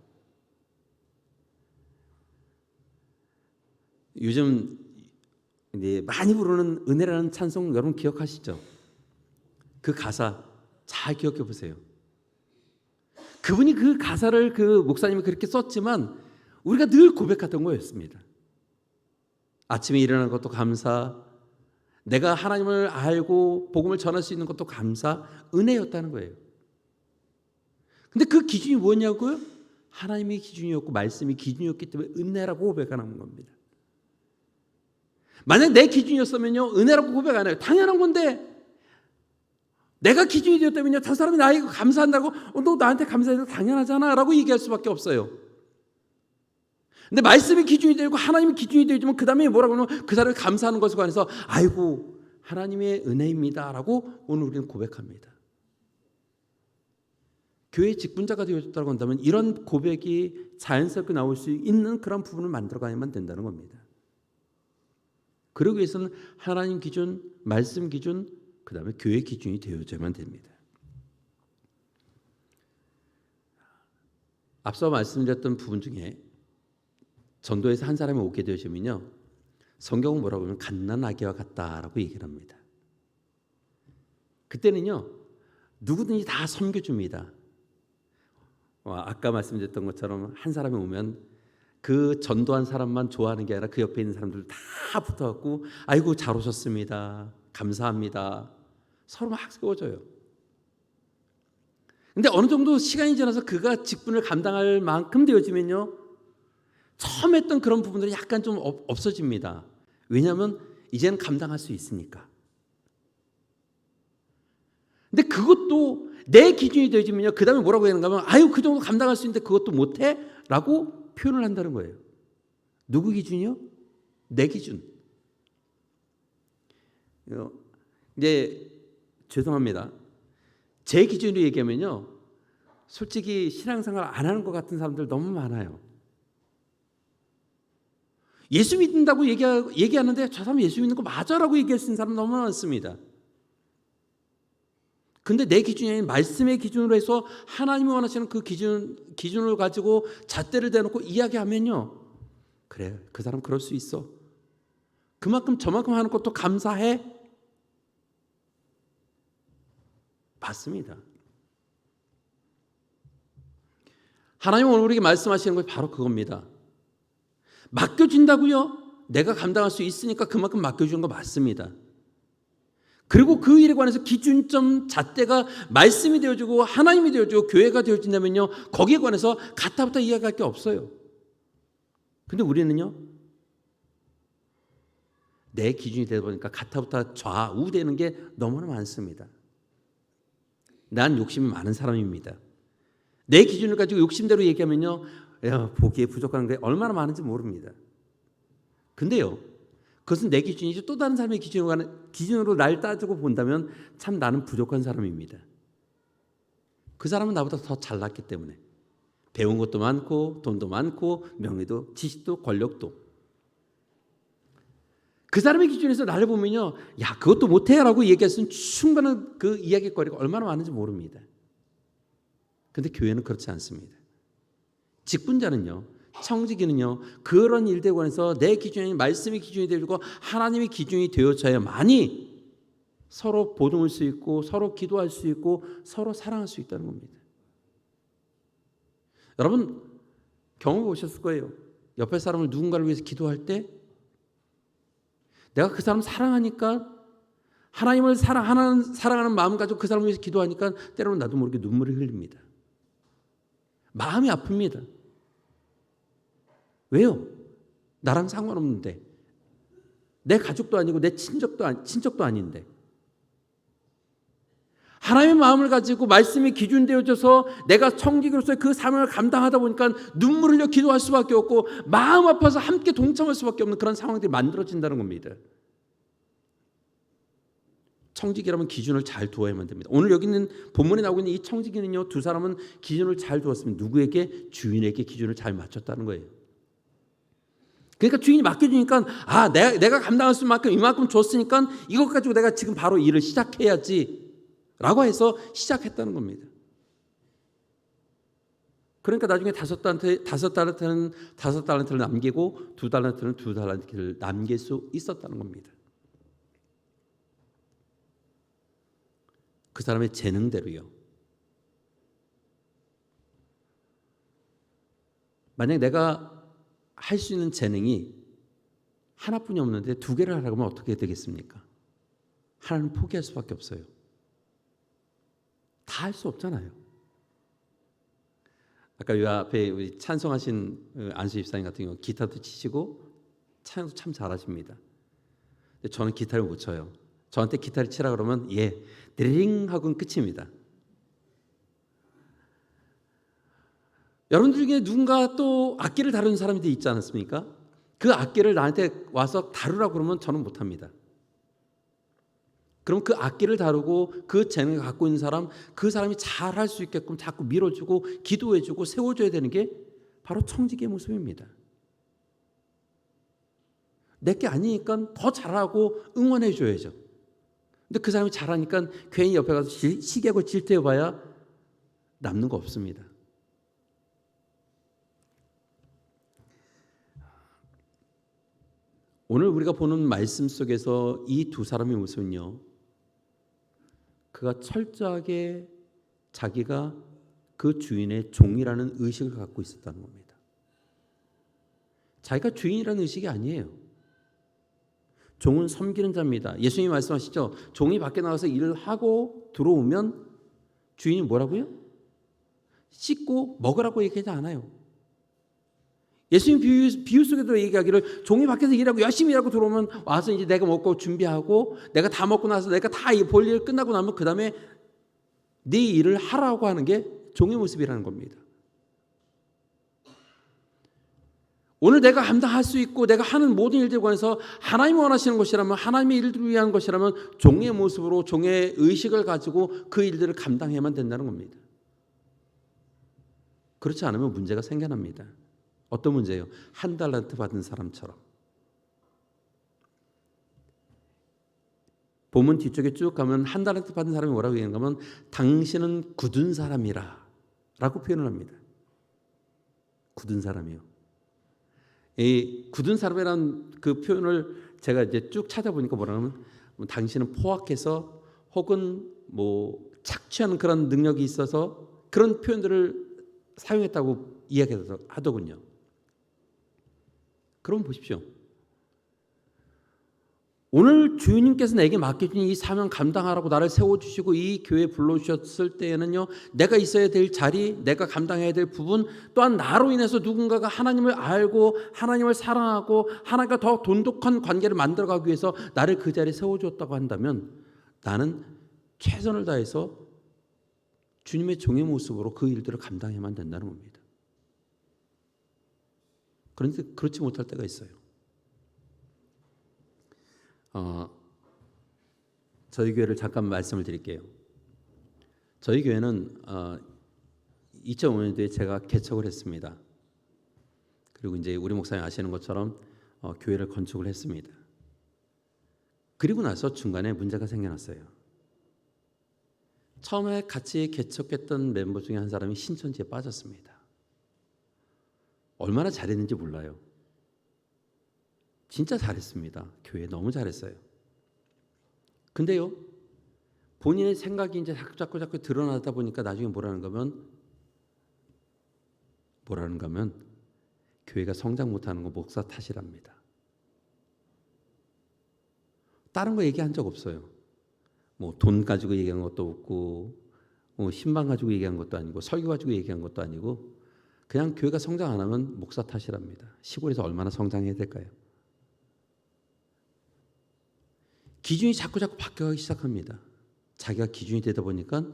[SPEAKER 6] 요즘 많이 부르는 은혜라는 찬송 여러분 기억하시죠? 그 가사 잘 기억해 보세요. 그분이 그 가사를 그 목사님이 그렇게 썼지만 우리가 늘 고백하던 거였습니다. 아침에 일어나는 것도 감사, 내가 하나님을 알고 복음을 전할 수 있는 것도 감사, 은혜였다는 거예요. 근데 그 기준이 뭐냐고요? 하나님의 기준이었고 말씀이 기준이었기 때문에 은혜라고 고백하는 겁니다. 만약 내 기준이었으면요, 은혜라고 고백 안 해요. 당연한 건데 내가 기준이 되었다면요, 저 사람이 나에게 감사한다고 너 나한테 감사해서 당연하잖아 라고 얘기할 수밖에 없어요. 근데 말씀이 기준이 되고 하나님이 기준이 되지만 그 다음에 뭐라고 하면 그 사람이 감사하는 것에 관해서 아이고 하나님의 은혜입니다 라고 오늘 우리는 고백합니다. 교회 직분자가 되어졌다고 한다면 이런 고백이 자연스럽게 나올 수 있는 그런 부분을 만들어가야만 된다는 겁니다. 그러기 위해서는 하나님 기준, 말씀 기준, 그 다음에 교회 기준이 되어져야만 됩니다. 앞서 말씀드렸던 부분 중에 전도에서 한 사람이 오게 되시면요, 성경은 뭐라고 하면 갓난아기와 같다라고 얘기를 합니다. 그때는요, 누구든지 다 섬겨줍니다. 아까 말씀드렸던 것처럼 한 사람이 오면 그 전도한 사람만 좋아하는 게 아니라 그 옆에 있는 사람들 다 붙어갖고 아이고 잘 오셨습니다, 감사합니다, 서로 막 세워줘요. 근데 어느 정도 시간이 지나서 그가 직분을 감당할 만큼 되어지면요, 처음 했던 그런 부분들이 약간 좀 없어집니다. 왜냐하면 이제는 감당할 수 있으니까. 근데 그것도 내 기준이 되어지면요, 그 다음에 뭐라고 하는가 하면 아유 그 정도 감당할 수 있는데 그것도 못해? 라고 표현을 한다는 거예요. 누구 기준이요? 내 기준. 이제 죄송합니다. 제 기준으로 얘기하면요, 솔직히 신앙생활 안 하는 것 같은 사람들 너무 많아요. 예수 믿는다고 얘기하는데 저 사람 예수 믿는 거 맞아라고 얘기할 수 있는 사람 너무 많습니다. 근데 내 기준이 아닌 말씀의 기준으로 해서 하나님이 원하시는 그 기준을 가지고 잣대를 대놓고 이야기하면요, 그래 그 사람 그럴 수 있어. 그만큼 저만큼 하는 것도 감사해. 맞습니다. 하나님은 오늘 우리에게 말씀하시는 것이 바로 그겁니다. 맡겨준다고요? 내가 감당할 수 있으니까 그만큼 맡겨주는 거 맞습니다. 그리고 그 일에 관해서 기준점 잣대가 말씀이 되어주고 하나님이 되어주고 교회가 되어진다면요, 거기에 관해서 가타부타 이야기할 게 없어요. 근데 우리는요, 내 기준이 되다 보니까 가타부타 좌우되는 게 너무나 많습니다. 난 욕심이 많은 사람입니다. 내 기준을 가지고 욕심대로 얘기하면요, 야, 보기에 부족한 게 얼마나 많은지 모릅니다. 근데요, 그것은 내 기준이지 또 다른 사람의 기준으로 날 따지고 본다면 참 나는 부족한 사람입니다. 그 사람은 나보다 더 잘났기 때문에 배운 것도 많고 돈도 많고 명예도 지식도 권력도, 그 사람의 기준에서 나를 보면요, 야 그것도 못해라고 얘기할 수 있는 충분한 그 이야기거리가 얼마나 많은지 모릅니다. 근데 교회는 그렇지 않습니다. 직분자는요, 청지기는요, 그런 일들에 관해서 내 기준이 말씀의 기준이 되고 하나님의 기준이 되어져야만이 서로 보듬을 수 있고 서로 기도할 수 있고 서로 사랑할 수 있다는 겁니다. 여러분 경험해 보셨을 거예요. 옆에 사람을 누군가를 위해서 기도할 때 내가 그 사람 사랑하니까, 하나님을 사랑하는 마음 가지고 그 사람을 위해서 기도하니까 때로는 나도 모르게 눈물을 흘립니다. 마음이 아픕니다. 왜요? 나랑 상관없는데, 내 가족도 아니고 내 친척도 아닌데, 하나님의 마음을 가지고 말씀이 기준되어져서 내가 청지기로서의 그 사명을 감당하다 보니까 눈물을 흘려 기도할 수밖에 없고 마음 아파서 함께 동참할 수밖에 없는 그런 상황들이 만들어진다는 겁니다. 청지기라면 기준을 잘 두어야만 됩니다. 오늘 여기 있는 본문에 나오고 있는 이 청지기는요, 두 사람은 기준을 잘 두었습니다. 누구에게? 주인에게 기준을 잘 맞췄다는 거예요. 그러니까 주인이 맡겨주니까 내가 감당할 수 있는 만큼 이만큼 줬으니까 이것 가지고 내가 지금 바로 일을 시작해야지 라고 해서 시작했다는 겁니다. 그러니까 나중에 5달란트를 남기고 2달란트는 2달란트를 남길 수 있었다는 겁니다. 그 사람의 재능대로요. 만약 내가 할 수 있는 재능이 하나뿐이 없는데 2개를 하라고 하면 어떻게 되겠습니까? 하나는 포기할 수밖에 없어요. 다 할 수 없잖아요. 아까 이 앞에 우리 찬송하신 안수 집사님 같은 경우 기타도 치시고 찬양도 참 잘하십니다. 근데 저는 기타를 못 쳐요. 저한테 기타를 치라 그러면 드링 하고는 끝입니다. 여러분들 중에 누군가 또 악기를 다루는 사람이 있지 않았습니까? 그 악기를 나한테 와서 다루라고 그러면 저는 못합니다. 그럼 그 악기를 다루고 그 재능을 갖고 있는 사람, 그 사람이 잘할 수 있게끔 자꾸 밀어주고 기도해주고 세워줘야 되는 게 바로 청지기의 모습입니다. 내게 아니니까 더 잘하고 응원해줘야죠. 근데 그 사람이 잘하니까 괜히 옆에 가서 시기하고 질투해봐야 남는 거 없습니다. 오늘 우리가 보는 말씀 속에서 이 두 사람의 모습은요, 그가 철저하게 자기가 그 주인의 종이라는 의식을 갖고 있었다는 겁니다. 자기가 주인이라는 의식이 아니에요. 종은 섬기는 자입니다. 예수님이 말씀하시죠. 종이 밖에 나가서 일을 하고 들어오면 주인이 뭐라고요? 씻고 먹으라고 얘기하지 않아요. 예수님 비유 속에도 얘기하기를 종이 밖에서 일하고 열심히 일하고 들어오면 와서 이제 내가 먹고 준비하고 내가 다 먹고 나서 내가 다 볼 일 끝나고 나면 그 다음에 네 일을 하라고 하는 게 종의 모습이라는 겁니다. 오늘 내가 감당할 수 있고 내가 하는 모든 일들에 관해서 하나님이 원하시는 것이라면, 하나님의 일들을 위한 것이라면 종의 모습으로 종의 의식을 가지고 그 일들을 감당해야만 된다는 겁니다. 그렇지 않으면 문제가 생겨납니다. 어떤 문제예요? 한 달란트 받은 사람처럼. 본문 뒤쪽에 쭉 가면 한 달란트 받은 사람이 뭐라고 얘기하냐면 당신은 굳은 사람이라 라고 표현을 합니다. 굳은 사람이요. 이 굳은 사람이라는 그 표현을 제가 이제 쭉 찾아보니까 뭐라면 당신은 포악해서 혹은 뭐 착취하는 그런 능력이 있어서 그런 표현들을 사용했다고 이야기하더군요. 그럼 보십시오. 오늘 주님께서 내게 맡겨준 이 사명 감당하라고 나를 세워주시고 이 교회에 불러주셨을 때에는요, 내가 있어야 될 자리, 내가 감당해야 될 부분, 또한 나로 인해서 누군가가 하나님을 알고 하나님을 사랑하고 하나님과 더 돈독한 관계를 만들어가기 위해서 나를 그 자리에 세워주었다고 한다면 나는 최선을 다해서 주님의 종의 모습으로 그 일들을 감당해야만 된다는 겁니다. 그런데 그렇지 못할 때가 있어요. 저희 교회를 잠깐 말씀을 드릴게요. 저희 교회는 2005년도에 제가 개척을 했습니다. 그리고 이제 우리 목사님 아시는 것처럼 교회를 건축을 했습니다. 그리고 나서 중간에 문제가 생겨났어요. 처음에 같이 개척했던 멤버 중에 한 사람이 신천지에 빠졌습니다. 얼마나 잘했는지 몰라요. 진짜 잘했습니다. 교회 너무 잘했어요. 근데요, 본인의 생각이 이제 자꾸 드러나다 보니까 나중에 뭐라는 거면 교회가 성장 못하는 거 목사 탓이랍니다. 다른 거 얘기한 적 없어요. 뭐 돈 가지고 얘기한 것도 없고, 뭐 신방 가지고 얘기한 것도 아니고, 설교 가지고 얘기한 것도 아니고, 그냥 교회가 성장 안 하면 목사 탓이랍니다. 시골에서 얼마나 성장해야 될까요? 기준이 자꾸 바뀌어가기 시작합니다. 자기가 기준이 되다 보니까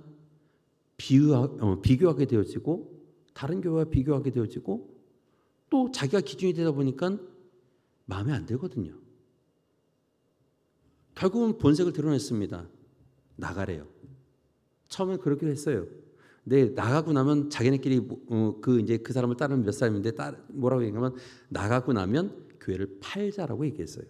[SPEAKER 6] 비교하게 되어지고, 다른 교회와 비교하게 되어지고, 또 자기가 기준이 되다 보니까 마음에 안 들거든요. 결국은 본색을 드러냈습니다. 나가래요. 처음에 그렇게 했어요. 근데 나가고 나면 자기네끼리 그 사람을 따르는 몇 사람인데 뭐라고 얘기하면 나가고 나면 교회를 팔자라고 얘기했어요.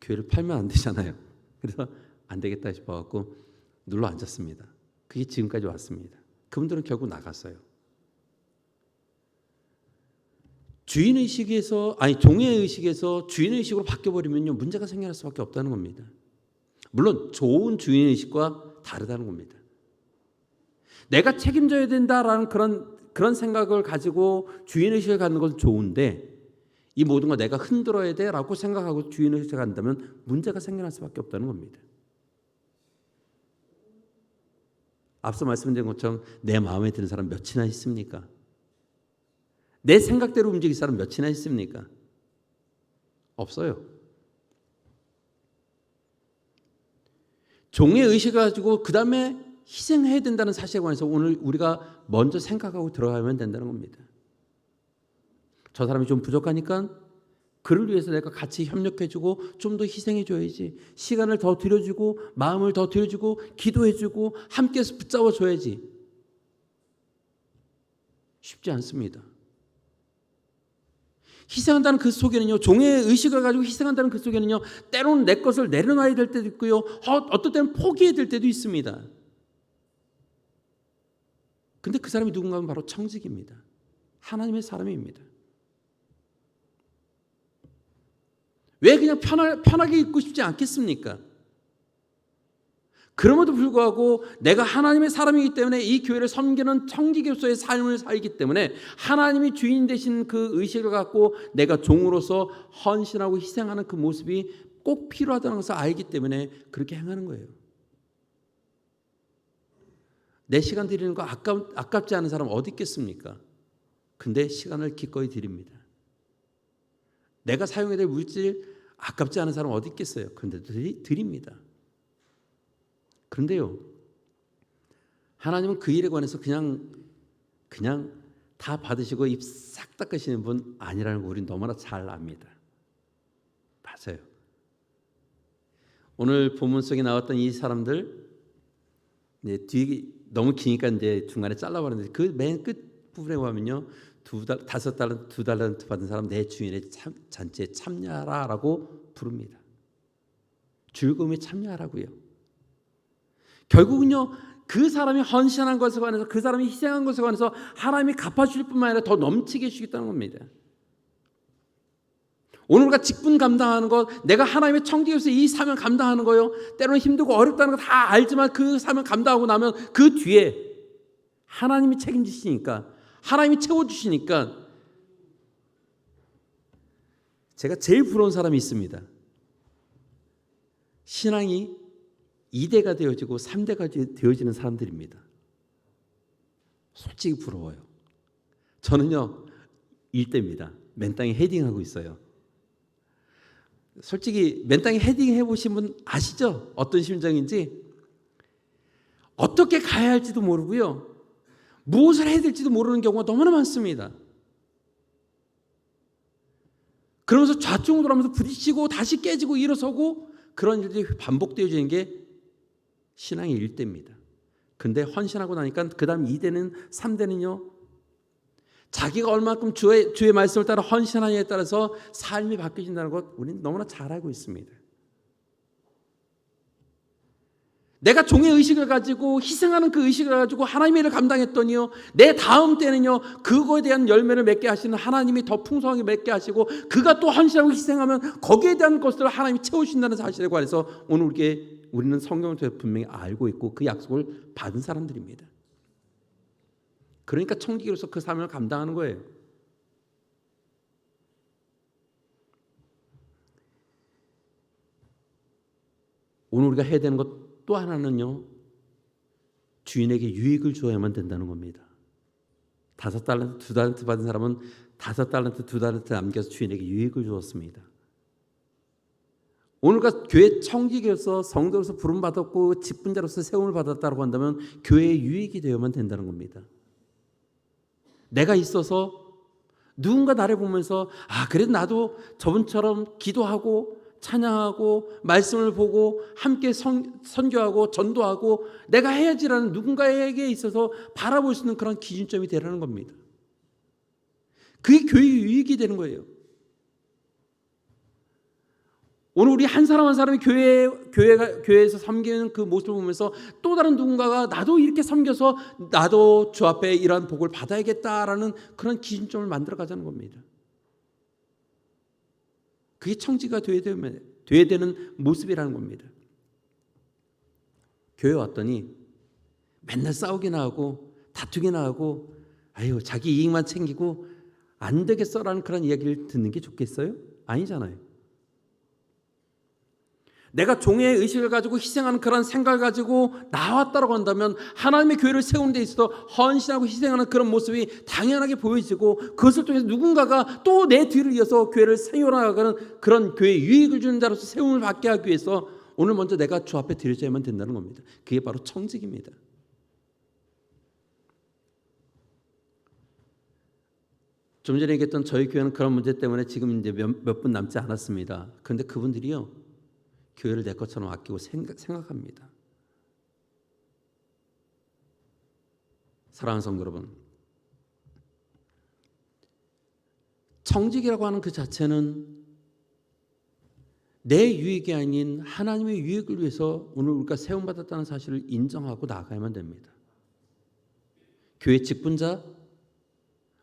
[SPEAKER 6] 교회를 팔면 안 되잖아요. 그래서 안 되겠다 싶어갖고 눌러 앉았습니다. 그게 지금까지 왔습니다. 그분들은 결국 나갔어요. 종의 의식에서 주인 의식으로 바뀌어버리면요, 문제가 생겨날 수밖에 없다는 겁니다. 물론 좋은 주인 의식과 다르다는 겁니다. 내가 책임져야 된다라는 그런 생각을 가지고 주인 의식을 갖는 건 좋은데, 이 모든 걸 내가 흔들어야 돼라고 생각하고 주인 의식을 갖는다면 문제가 생겨날 수밖에 없다는 겁니다. 앞서 말씀드린 것처럼 내 마음에 드는 사람 몇이나 있습니까? 내 생각대로 움직일 사람 몇이나 있습니까? 없어요. 종의 의식을 가지고 그 다음에 희생해야 된다는 사실에 관해서 오늘 우리가 먼저 생각하고 들어가면 된다는 겁니다. 저 사람이 좀 부족하니까 그를 위해서 내가 같이 협력해주고 좀 더 희생해줘야지. 시간을 더 들여주고 마음을 더 들여주고 기도해주고 함께해서 붙잡아줘야지. 쉽지 않습니다. 희생한다는 그 속에는요, 종의 의식을 가지고 희생한다는 그 속에는요, 때로는 내 것을 내려놔야 될 때도 있고요, 어떤 때는 포기해야 될 때도 있습니다. 근데 그 사람이 누군가 하면 바로 청직입니다. 하나님의 사람입니다. 왜 그냥 편하게 있고 싶지 않겠습니까? 그럼에도 불구하고 내가 하나님의 사람이기 때문에 이 교회를 섬기는 청지교수의 삶을 살기 때문에 하나님이 주인 되신 그 의식을 갖고 내가 종으로서 헌신하고 희생하는 그 모습이 꼭 필요하다는 것을 알기 때문에 그렇게 행하는 거예요. 내 시간 드리는 거 아깝지 않은 사람 어디 있겠습니까? 근데 시간을 기꺼이 드립니다. 내가 사용해야 될 물질 아깝지 않은 사람 어디 있겠어요? 그런데 드립니다. 그런데요, 하나님은 그 일에 관해서 그냥 다 받으시고 입 싹 닦으시는 분 아니라는 거 우리는 너무나 잘 압니다. 맞아요. 오늘 본문 속에 나왔던 이 사람들, 뒤 너무 기니까 이제 중간에 잘라버렸는데 그 맨 끝 부분에 보면요, 2달란트 받은 사람 내 주인의 잔치에 참여하라라고 부릅니다. 즐거움에 참여하라고요. 결국은요, 그 사람이 헌신한 것에 관해서, 그 사람이 희생한 것에 관해서 하나님이 갚아주실 뿐만 아니라 더 넘치게 해주겠다는 겁니다. 오늘 우리가 직분 감당하는 것, 내가 하나님의 청지기로서 이 사명 감당하는 거요, 때로는 힘들고 어렵다는 거 다 알지만 그 사명 감당하고 나면 그 뒤에 하나님이 책임지시니까, 하나님이 채워주시니까, 제가 제일 부러운 사람이 있습니다. 신앙이 2대가 되어지고 3대가 되어지는 사람들입니다. 솔직히 부러워요. 저는요 1대입니다. 맨 땅에 헤딩하고 있어요. 솔직히 맨 땅에 헤딩 해보신 분 아시죠? 어떤 심정인지. 어떻게 가야 할지도 모르고요, 무엇을 해야 될지도 모르는 경우가 너무나 많습니다. 그러면서 좌충우돌 하면서 부딪히고 다시 깨지고 일어서고 그런 일들이 반복되어지는 게 신앙의 1대입니다. 근데 헌신하고 나니까 그 다음 2대는 3대는요, 자기가 얼마큼 주의 말씀을 따라 헌신하느냐에 따라서 삶이 바뀌어진다는 것 우리는 너무나 잘 알고 있습니다. 내가 종의 의식을 가지고 희생하는 그 의식을 가지고 하나님의 일을 감당했더니요, 내 다음 때는요, 그거에 대한 열매를 맺게 하시는 하나님이 더 풍성하게 맺게 하시고, 그가 또 헌신하고 희생하면 거기에 대한 것들을 하나님이 채우신다는 사실에 관해서 오늘 우리는 성경을 통해 분명히 알고 있고 그 약속을 받은 사람들입니다. 그러니까 청지기로서 그 사명을 감당하는 거예요. 오늘 우리가 해야 되는 것 또 하나는요, 주인에게 유익을 주어야만 된다는 겁니다. 5달란트, 2달란트 받은 사람은 5달란트, 2달란트 남겨서 주인에게 유익을 주었습니다. 오늘과 교회 청지기로서 성도로서 부름받았고 직분자로서 세움을 받았다고 한다면 교회의 유익이 되어야만 된다는 겁니다. 내가 있어서 누군가 나를 보면서 그래도 나도 저분처럼 기도하고 찬양하고 말씀을 보고 함께 선교하고 전도하고 내가 해야지라는 누군가에게 있어서 바라볼 수 있는 그런 기준점이 되라는 겁니다. 그게 교회의 유익이 되는 거예요. 오늘 우리 한 사람 한 사람이 교회에서 섬기는 그 모습을 보면서 또 다른 누군가가 나도 이렇게 섬겨서 나도 주 앞에 이러한 복을 받아야겠다라는 그런 기준점을 만들어 가자는 겁니다. 그게 청지가 되어야 되는 모습이라는 겁니다. 교회 왔더니 맨날 싸우기나 하고 다투기나 하고 자기 이익만 챙기고 안 되겠어라는 그런 이야기를 듣는 게 좋겠어요? 아니잖아요. 내가 종의 의식을 가지고 희생하는 그런 생각을 가지고 나왔다고 한다면 하나님의 교회를 세우는 데 있어서 헌신하고 희생하는 그런 모습이 당연하게 보여지고, 그것을 통해서 누군가가 또 내 뒤를 이어서 교회를 세워나가는 그런 교회에 유익을 주는 자로서 세움을 받게 하기 위해서 오늘 먼저 내가 주 앞에 드려져야만 된다는 겁니다. 그게 바로 청직입니다. 좀 전에 얘기했던 저희 교회는 그런 문제 때문에 지금 이제 몇 분 남지 않았습니다. 그런데 그분들이요, 교회를 내 것처럼 아끼고 생각합니다. 사랑하는 성도 여러분, 청직이라고 하는 그 자체는 내 유익이 아닌 하나님의 유익을 위해서 오늘 우리가 세움받았다는 사실을 인정하고 나아가야만 됩니다. 교회 직분자,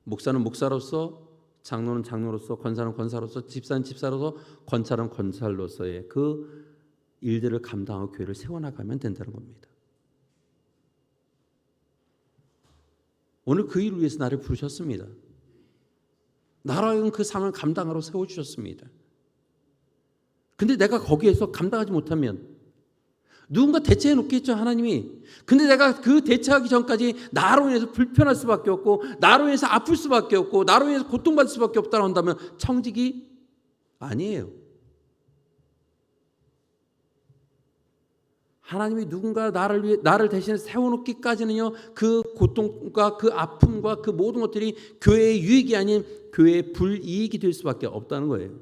[SPEAKER 6] 목사는 목사로서, 장로는 장로로서, 권사는 권사로서, 집사는 집사로서, 권찰은 권찰로서의 그 일들을 감당하고 교회를 세워나가면 된다는 겁니다. 오늘 그 일을 위해서 나를 부르셨습니다. 나라는 그 사명을 감당하러 세워주셨습니다. 근데 내가 거기에서 감당하지 못하면 누군가 대체해 놓겠죠, 하나님이. 근데 내가 그 대체하기 전까지 나로 인해서 불편할 수밖에 없고, 나로 인해서 아플 수밖에 없고, 나로 인해서 고통받을 수밖에 없다고 한다면 청직이 아니에요. 하나님이 누군가 나를 대신해 세워놓기까지는요, 그 고통과 그 아픔과 그 모든 것들이 교회의 유익이 아닌 교회의 불이익이 될 수밖에 없다는 거예요.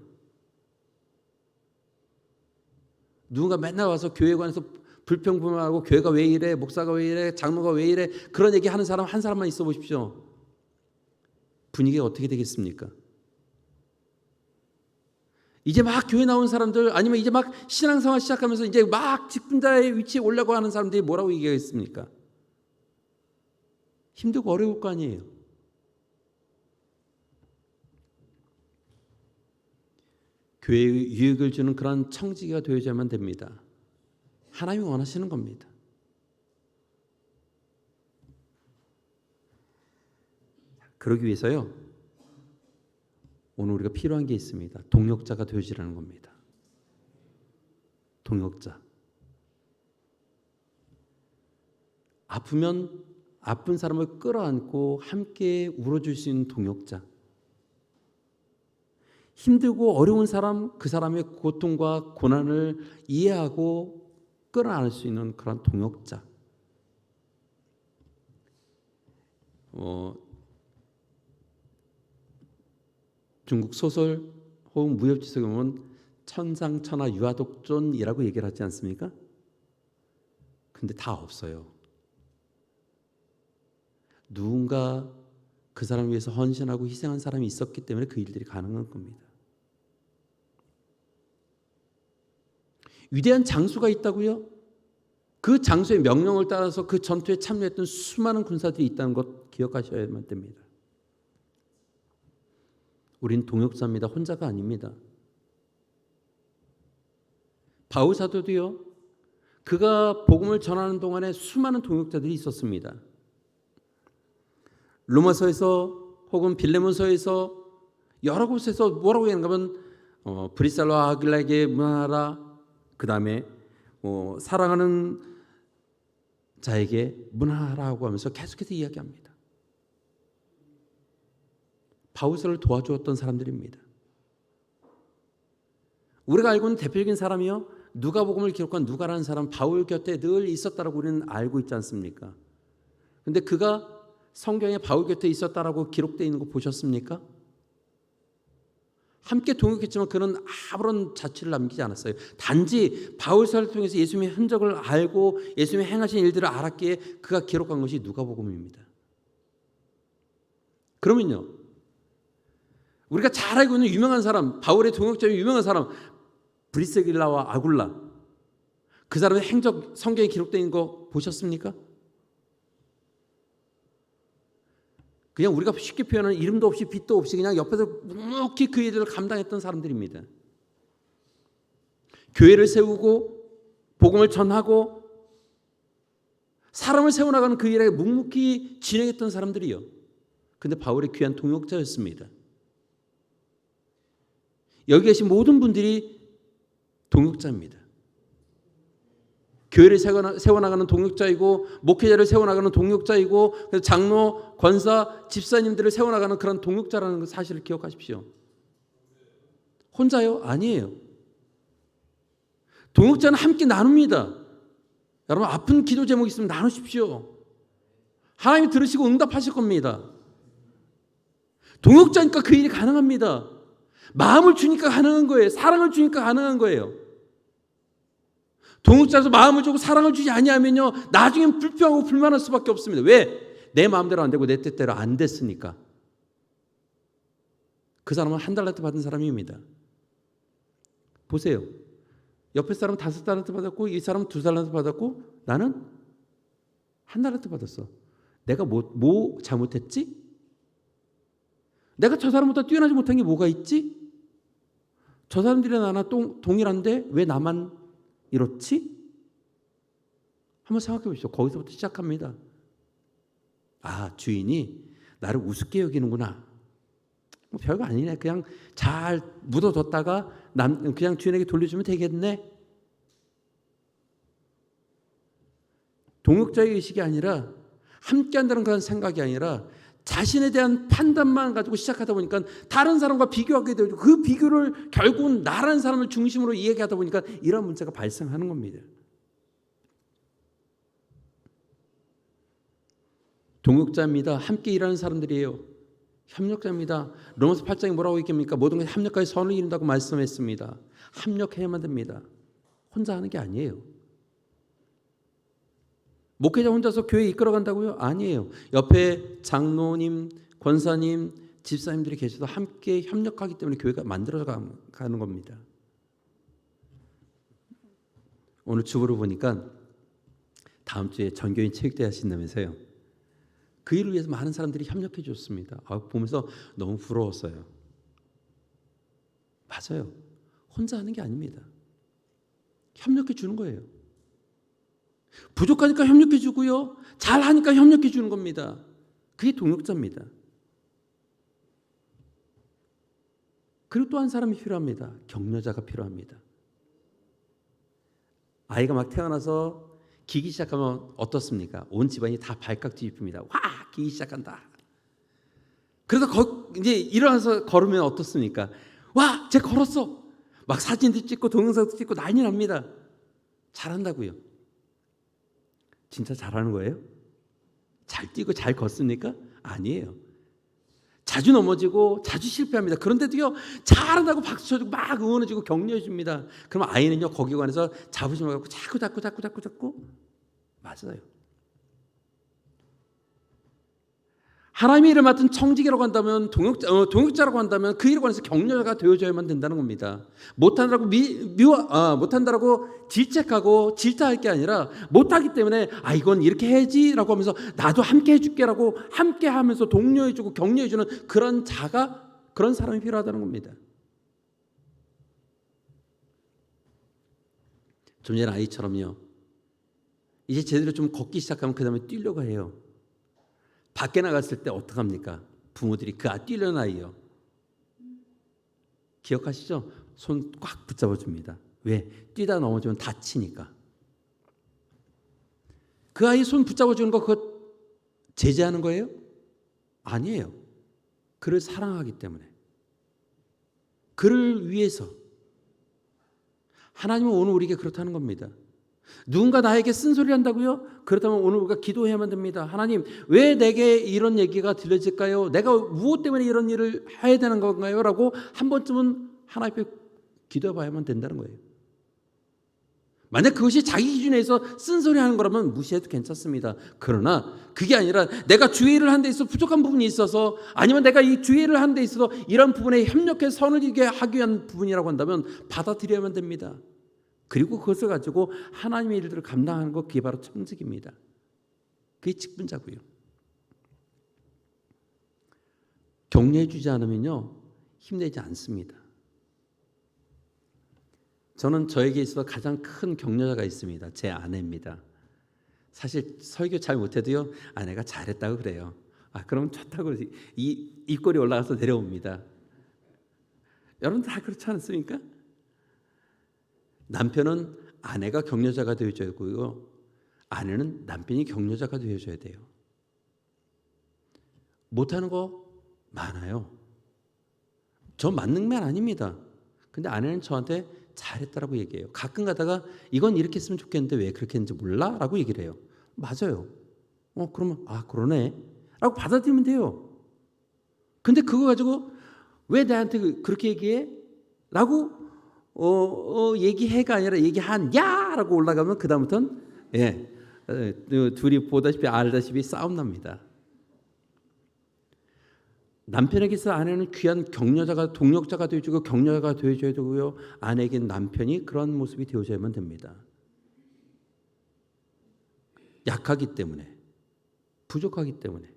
[SPEAKER 6] 누군가 맨날 와서 교회에 관해서 불평불만하고 교회가 왜 이래, 목사가 왜 이래, 장로가 왜 이래, 그런 얘기 하는 사람 한 사람만 있어 보십시오. 분위기가 어떻게 되겠습니까? 이제 막 교회 나온 사람들, 아니면 이제 막 신앙생활 시작하면서 이제 막 직분자의 위치에 올라고 하는 사람들이 뭐라고 얘기하겠습니까? 힘들고 어려울 거 아니에요. 교회에 유익을 주는 그런 청지기가 되어야만 됩니다. 하나님이 원하시는 겁니다. 그러기 위해서요, 오늘 우리가 필요한 게 있습니다. 동역자가 되어지라는 겁니다. 동역자. 아프면 아픈 사람을 끌어안고 함께 울어줄 수 있는 동역자. 힘들고 어려운 사람, 그 사람의 고통과 고난을 이해하고 끌어안을 수 있는 그런 동역자. 중국 소설 혹은 무협지속에 보면 천상천하 유아독존이라고 얘기를 하지 않습니까? 근데 다 없어요. 누군가 그 사람을 위해서 헌신하고 희생한 사람이 있었기 때문에 그 일들이 가능한 겁니다. 위대한 장수가 있다고요? 그 장수의 명령을 따라서 그 전투에 참여했던 수많은 군사들이 있다는 것 기억하셔야만 됩니다. 우린 동역자입니다. 혼자가 아닙니다. 바울 사도도요, 그가 복음을 전하는 동안에 수많은 동역자들이 있었습니다. 로마서에서 혹은 빌레몬서에서 여러 곳에서 뭐라고 얘기하는가 하면 브리살과 아길라에게 문안하라, 그 다음에 사랑하는 자에게 문안하라고 하면서 계속해서 이야기합니다. 바울서를 도와주었던 사람들입니다. 우리가 알고 있는 대표적인 사람이요, 누가복음을 기록한 누가라는 사람, 바울 곁에 늘 있었다라고 우리는 알고 있지 않습니까? 그런데 그가 성경에 바울 곁에 있었다라고 기록되어 있는 거 보셨습니까? 함께 동역했지만 그는 아무런 자취를 남기지 않았어요. 단지 바울서를 통해서 예수님의 흔적을 알고 예수님의 행하신 일들을 알았기에 그가 기록한 것이 누가복음입니다. 그러면요, 우리가 잘 알고 있는 유명한 사람, 바울의 동역자의 유명한 사람 브리스길라와 아굴라, 그 사람의 행적 성경에 기록되어 있는 거 보셨습니까? 그냥 우리가 쉽게 표현하는 이름도 없이 빛도 없이 그냥 옆에서 묵묵히 그 일을 감당했던 사람들입니다. 교회를 세우고 복음을 전하고 사람을 세워나가는 그 일에 묵묵히 진행했던 사람들이요. 근데 바울의 귀한 동역자였습니다. 여기 계신 모든 분들이 동역자입니다. 교회를 세워나가는 동역자이고 목회자를 세워나가는 동역자이고 장로, 권사, 집사님들을 세워나가는 그런 동역자라는 사실을 기억하십시오. 혼자요? 아니에요. 동역자는 함께 나눕니다. 여러분, 아픈 기도 제목 있으면 나누십시오. 하나님이 들으시고 응답하실 겁니다. 동역자니까 그 일이 가능합니다. 마음을 주니까 가능한 거예요. 사랑을 주니까 가능한 거예요. 동역자에서 마음을 주고 사랑을 주지 아니하면요, 나중엔 불평하고 불만할 수밖에 없습니다. 왜? 내 마음대로 안 되고 내 뜻대로 안 됐으니까. 그 사람은 한 달란트 받은 사람입니다. 보세요. 옆에 사람은 5달란트 받았고 이 사람은 2달란트 받았고 나는 한 달란트 받았어. 내가 뭐 잘못했지? 내가 저 사람보다 뛰어나지 못한 게 뭐가 있지? 저 사람들이랑 나나 동일한데 왜 나만 이렇지? 한번 생각해 보십시오. 거기서부터 시작합니다. 아, 주인이 나를 우습게 여기는구나. 뭐 별거 아니네. 그냥 잘 묻어뒀다가 그냥 주인에게 돌려주면 되겠네. 동역자의 의식이 아니라 함께한다는 그런 생각이 아니라 자신에 대한 판단만 가지고 시작하다 보니까 다른 사람과 비교하게 되고 그 비교를 결국은 나라는 사람을 중심으로 이야기하다 보니까 이런 문제가 발생하는 겁니다. 동역자입니다. 함께 일하는 사람들이에요. 협력자입니다. 로마서 8장에 뭐라고 얘기합니까? 모든 것이 합력하여 선을 이룬다고 말씀했습니다. 합력해야만 됩니다. 혼자 하는 게 아니에요. 목회자 혼자서 교회 이끌어간다고요? 아니에요. 옆에 장로님, 권사님, 집사님들이 계셔도 함께 협력하기 때문에 교회가 만들어져 가는 겁니다. 오늘 주보를 보니까 다음 주에 전교인 체육대회 하신다면서요. 그 일을 위해서 많은 사람들이 협력해 줬습니다. 보면서 너무 부러웠어요. 맞아요. 혼자 하는 게 아닙니다. 협력해 주는 거예요. 부족하니까 협력해 주고요. 잘하니까 협력해 주는 겁니다. 그게 동역자입니다. 그리고 또 한 사람이 필요합니다. 격려자가 필요합니다. 아이가 막 태어나서 기기 시작하면 어떻습니까? 온 집안이 다 발칵 뒤집힙니다. 와, 기기 시작한다. 그래서 이제 일어나서 걸으면 어떻습니까? 와, 쟤 걸었어. 막 사진도 찍고 동영상도 찍고 난리 납니다. 잘한다고요. 진짜 잘하는 거예요? 잘 뛰고 잘 걷습니까? 아니에요. 자주 넘어지고 자주 실패합니다. 그런데도요, 잘한다고 박수 쳐주고 막 응원해주고 격려해 줍니다. 그럼 아이는요, 거기 관해서 자부심을 갖고 자꾸 맞아요. 하나님의 일을 맡은 청지기라고 한다면 동역자라고 한다면 그 일에 관해서 격려가 되어줘야만 된다는 겁니다. 못한다고 못한다고 질책하고 질타할 게 아니라 못하기 때문에 이건 이렇게 해야지라고 하면서 나도 함께 해줄게라고 함께 하면서 독려해주고 격려해주는 그런 사람이 필요하다는 겁니다. 좀 전에 아이처럼요. 이제 제대로 좀 걷기 시작하면 그 다음에 뛰려고 해요. 밖에 나갔을 때 어떡합니까? 부모들이 뛰려는 아이요. 기억하시죠? 손 꽉 붙잡아줍니다. 왜? 뛰다 넘어지면 다치니까. 그 아이 손 붙잡아주는 거 그거 제재하는 거예요? 아니에요. 그를 사랑하기 때문에. 그를 위해서. 하나님은 오늘 우리에게 그렇다는 겁니다. 누군가 나에게 쓴소리를 한다고요? 그렇다면 오늘 우리가 기도해야만 됩니다. 하나님, 왜 내게 이런 얘기가 들려질까요? 내가 무엇 때문에 이런 일을 해야 되는 건가요? 라고 한 번쯤은 하나님 앞에 기도해 봐야만 된다는 거예요. 만약 그것이 자기 기준에 서 쓴소리 하는 거라면 무시해도 괜찮습니다. 그러나 그게 아니라 내가 주의를 하는 데 있어서 부족한 부분이 있어서, 아니면 내가 이 주의를 하는 데 있어서 이런 부분에 협력해 선을 이루게 하기 위한 부분이라고 한다면 받아들여야만 됩니다. 그리고 그것을 가지고 하나님의 일들을 감당하는 것, 그게 바로 청직입니다. 그게 직분자고요. 격려해 주지 않으면요, 힘내지 않습니다. 저는 저에게 있어서 가장 큰 격려자가 있습니다. 제 아내입니다. 사실 설교 잘 못해도요, 아내가 잘했다고 그래요. 그럼 좋다고 이 입꼬리 올라가서 내려옵니다. 여러분 다 그렇지 않습니까? 남편은 아내가 격려자가 되어줘야 되고요, 아내는 남편이 격려자가 되어줘야 돼요. 못하는 거 많아요. 저 만능맨 아닙니다. 근데 아내는 저한테 잘했다라고 얘기해요. 가끔 가다가 이건 이렇게 했으면 좋겠는데 왜 그렇게 했는지 몰라? 라고 얘기를 해요. 맞아요. 그러면 그러네 라고 받아들이면 돼요. 근데 그거 가지고 왜 나한테 그렇게 얘기해? 라고 얘기해가 아니라 얘기한 야라고 올라가면 그 다음부터는 둘이 보다시피 알다시피 싸움 납니다. 남편에게서 아내는 귀한 격려자가, 동력자가 되어주고 격려자가 되어줘야 되고요, 아내에게 남편이 그런 모습이 되어줘야만 됩니다. 약하기 때문에, 부족하기 때문에.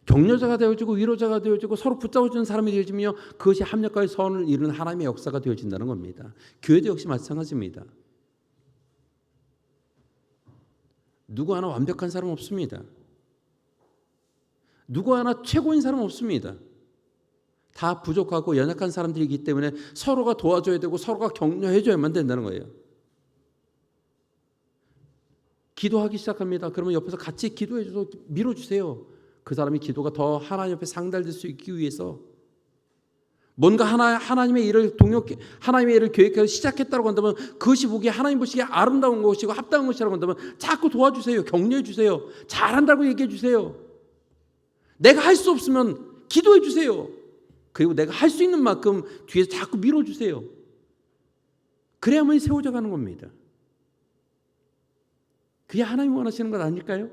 [SPEAKER 6] 격려자가 되어주고 위로자가 되어주고 서로 붙잡아주는 사람이 되어지며 그것이 합력과의 선을 이루는 하나님의 역사가 되어진다는 겁니다. 교회도 역시 마찬가지입니다. 누구 하나 완벽한 사람 없습니다. 누구 하나 최고인 사람 없습니다. 다 부족하고 연약한 사람들이기 때문에 서로가 도와줘야 되고 서로가 격려해줘야만 된다는 거예요. 기도하기 시작합니다. 그러면 옆에서 같이 기도해줘서 밀어주세요. 그 사람이 기도가 더 하나님 앞에 상달될 수 있기 위해서. 뭔가 하나님의 일을 하나님의 일을 계획해서 시작했다고 한다면 그것이 보기에 하나님 보시기에 아름다운 것이고 합당한 것이라고 한다면 자꾸 도와주세요. 격려해 주세요. 잘한다고 얘기해 주세요. 내가 할 수 없으면 기도해 주세요. 그리고 내가 할 수 있는 만큼 뒤에서 자꾸 밀어주세요. 그래야만 세워져 가는 겁니다. 그게 하나님이 원하시는 것 아닐까요?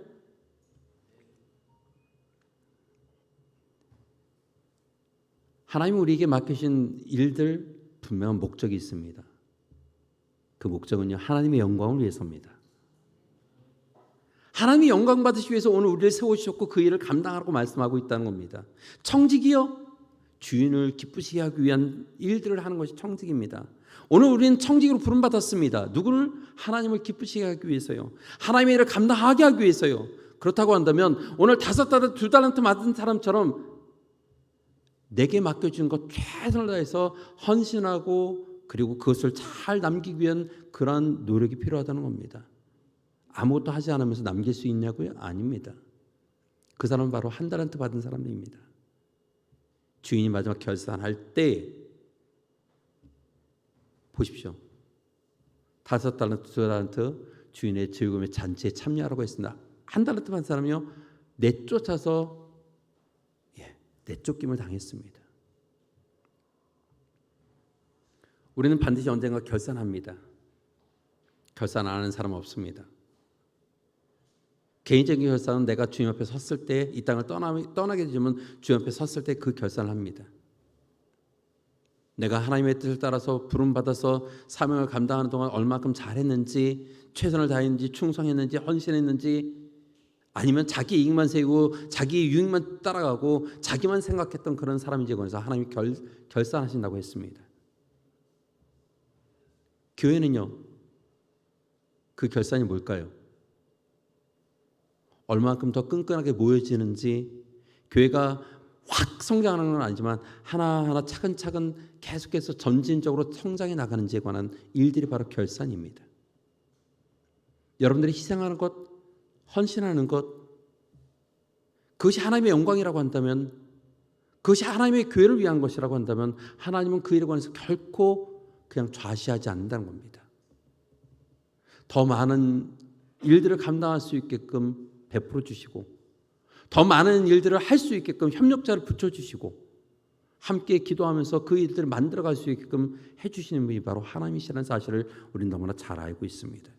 [SPEAKER 6] 하나님이 우리에게 맡기신 일들 분명한 목적이 있습니다. 그 목적은요, 하나님의 영광을 위해서입니다. 하나님이 영광 받으시기 위해서 오늘 우리를 세우셨고 그 일을 감당하라고 말씀하고 있다는 겁니다. 청직이요, 주인을 기쁘시게 하기 위한 일들을 하는 것이 청직입니다. 오늘 우리는 청직으로 부름받았습니다. 누구를? 하나님을 기쁘시게 하기 위해서요. 하나님의 일을 감당하게 하기 위해서요. 그렇다고 한다면 오늘 5달란트 2달란트 받은 사람처럼 내게 맡겨준 것 최선을 다해서 헌신하고 그리고 그것을 잘 남기기 위한 그러한 노력이 필요하다는 겁니다. 아무것도 하지 않으면서 남길 수 있냐고요? 아닙니다. 그 사람은 바로 1달란트 받은 사람입니다. 주인이 마지막 결산할 때 보십시오. 5달란트 2달란트 주인의 즐거움의 잔치에 참여하라고 했습니다. 1달란트 받은 사람이요, 내쫓아서 내쫓김을 당했습니다. 우리는 반드시 언젠가 결산합니다. 결산 안 하는 사람은 없습니다. 개인적인 결산은 내가 주님 앞에 섰을 때, 이 땅을 떠나게 되면 주님 앞에 섰을 때 그 결산을 합니다. 내가 하나님의 뜻을 따라서 부름받아서 사명을 감당하는 동안 얼마큼 잘했는지, 최선을 다했는지, 충성했는지, 헌신했는지, 아니면 자기 이익만 세우고 자기 유익만 따라가고 자기만 생각했던 그런 사람인지에 관해서 하나님이 결산하신다고 했습니다. 교회는요, 그 결산이 뭘까요? 얼마만큼 더 끈끈하게 모여지는지, 교회가 확 성장하는 건 아니지만 하나하나 차근차근 계속해서 점진적으로 성장해 나가는지에 관한 일들이 바로 결산입니다. 여러분들이 희생하는 것, 헌신하는 것, 그것이 하나님의 영광이라고 한다면, 그것이 하나님의 교회를 위한 것이라고 한다면 하나님은 그 일에 관해서 결코 그냥 좌시하지 않는다는 겁니다. 더 많은 일들을 감당할 수 있게끔 베풀어 주시고, 더 많은 일들을 할 수 있게끔 협력자를 붙여주시고, 함께 기도하면서 그 일들을 만들어갈 수 있게끔 해주시는 분이 바로 하나님이시라는 사실을 우리는 너무나 잘 알고 있습니다.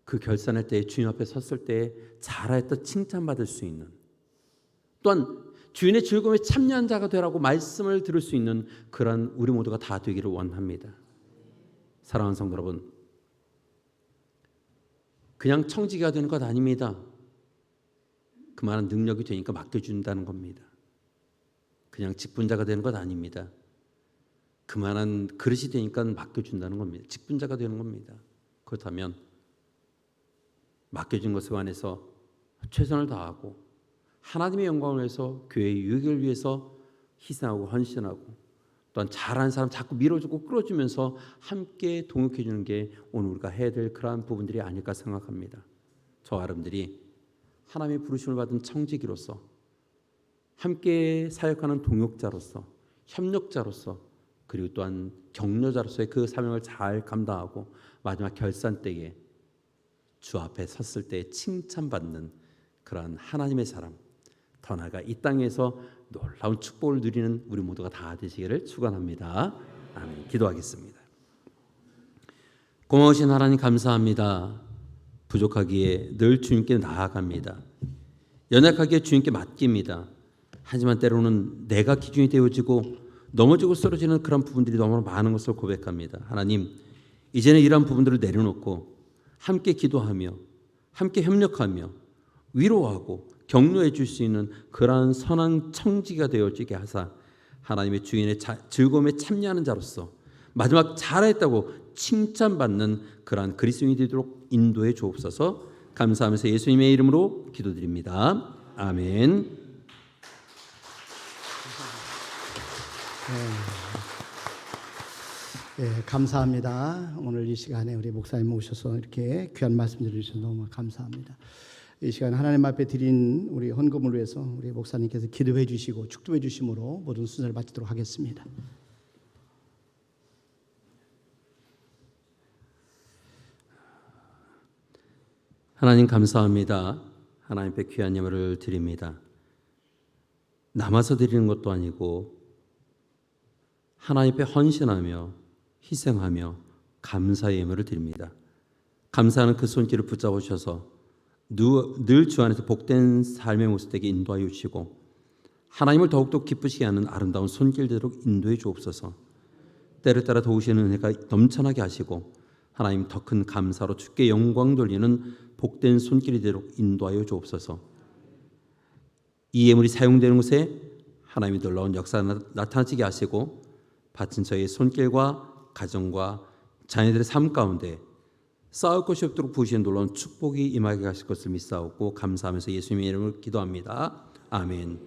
[SPEAKER 6] 그 결산할 때, 주님 앞에 섰을 때 잘하였다 칭찬받을 수 있는, 또한 주인의 즐거움에 참여한 자가 되라고 말씀을 들을 수 있는 그런 우리 모두가 다 되기를 원합니다. 사랑하는 성도 여러분, 그냥 청지기가 되는 것 아닙니다. 그만한 능력이 되니까 맡겨준다는 겁니다. 그냥 직분자가 되는 것 아닙니다. 그만한 그릇이 되니까 맡겨준다는 겁니다. 직분자가 되는 겁니다. 그렇다면 맡겨진 것에 관해서 최선을 다하고 하나님의 영광을 위해서, 교회의 유익을 위해서 희생하고 헌신하고, 또한 잘하는 사람 자꾸 밀어주고 끌어주면서 함께 동역해 주는 게 오늘 우리가 해야 될 그러한 부분들이 아닐까 생각합니다. 저와 여러분들이 하나님의 부르심을 받은 청지기로서, 함께 사역하는 동역자로서, 협력자로서, 그리고 또한 격려자로서의 그 사명을 잘 감당하고 마지막 결산 때에 주 앞에 섰을 때 칭찬받는 그러한 하나님의 사람, 더 나아가 이 땅에서 놀라운 축복을 누리는 우리 모두가 다 되시기를 축원합니다. 아멘. 기도하겠습니다. 고마우신 하나님 감사합니다. 부족하기에 늘 주님께 나아갑니다. 연약하기에 주님께 맡깁니다. 하지만 때로는 내가 기준이 되어지고 넘어지고 쓰러지는 그런 부분들이 너무 많은 것을 고백합니다. 하나님, 이제는 이러한 부분들을 내려놓고 함께 기도하며 함께 협력하며 위로하고 격려해 줄 수 있는 그러한 선한 청지가 되어지게 하사 하나님의 주인의 즐거움에 참여하는 자로서 마지막 잘했다고 칭찬받는 그러한 그리스도인이 되도록 인도해 주옵소서. 감사하면서 예수님의 이름으로 기도드립니다. 아멘.
[SPEAKER 4] 네, 감사합니다. 오늘 이 시간에 우리 목사님 오셔서 이렇게 귀한 말씀 들으셔서 너무 감사합니다. 이 시간 하나님 앞에 드린 우리 헌금을 위해서 우리 목사님께서 기도해 주시고 축도해 주심으로 모든 순서를 마치도록 하겠습니다.
[SPEAKER 6] 하나님 감사합니다. 하나님 앞에 귀한 예물을 드립니다. 남아서 드리는 것도 아니고 하나님 앞에 헌신하며 희생하며 감사의 예물을 드립니다. 감사하는 그 손길을 붙잡아 주셔서 늘 주 안에서 복된 삶의 모습 되게 인도하여 주시고 하나님을 더욱더 기쁘시게 하는 아름다운 손길대로 인도해 주옵소서. 때를 따라 도우시는 은혜가 넘쳐나게 하시고 하나님 더 큰 감사로 주께 영광 돌리는 복된 손길이 되도록 인도하여 주옵소서. 이 예물이 사용되는 곳에 하나님이 놀라운 역사가 나타나게 하시고 바친 저의 손길과 가정과 자녀들의 삶 가운데 싸울 것이 없도록 부으시는 놀라운 축복이 임하게 하실 것을 믿사옵고 감사하면서 예수님의 이름으로 기도합니다. 아멘.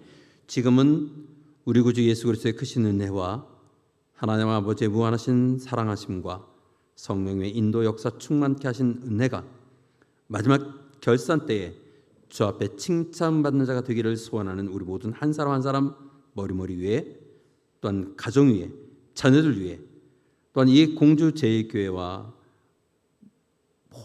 [SPEAKER 6] 지금은 우리 구주 예수 그리스도의 크신 은혜와 하나님 아버지의 무한하신 사랑하심과 성령의 인도 역사 충만케 하신 은혜가 마지막 결산 때에 주 앞에 칭찬받는 자가 되기를 소원하는 우리 모든 한 사람 한 사람 머리 위에 또한 가정 위에 자녀들 위에 또한 이 공주 제1교회와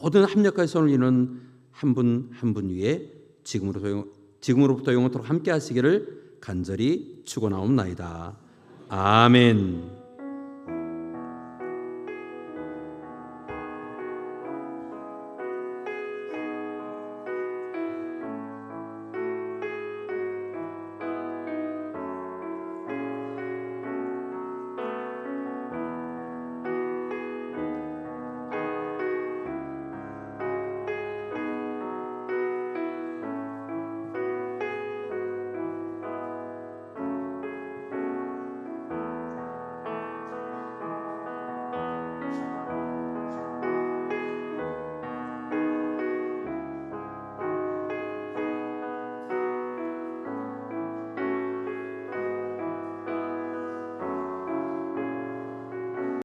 [SPEAKER 6] 모든 합력하여 손을 이루는 한 분 한 분 위에 지금으로부터 영원토록 함께 하시기를 간절히 축원하옵나이다. 아멘.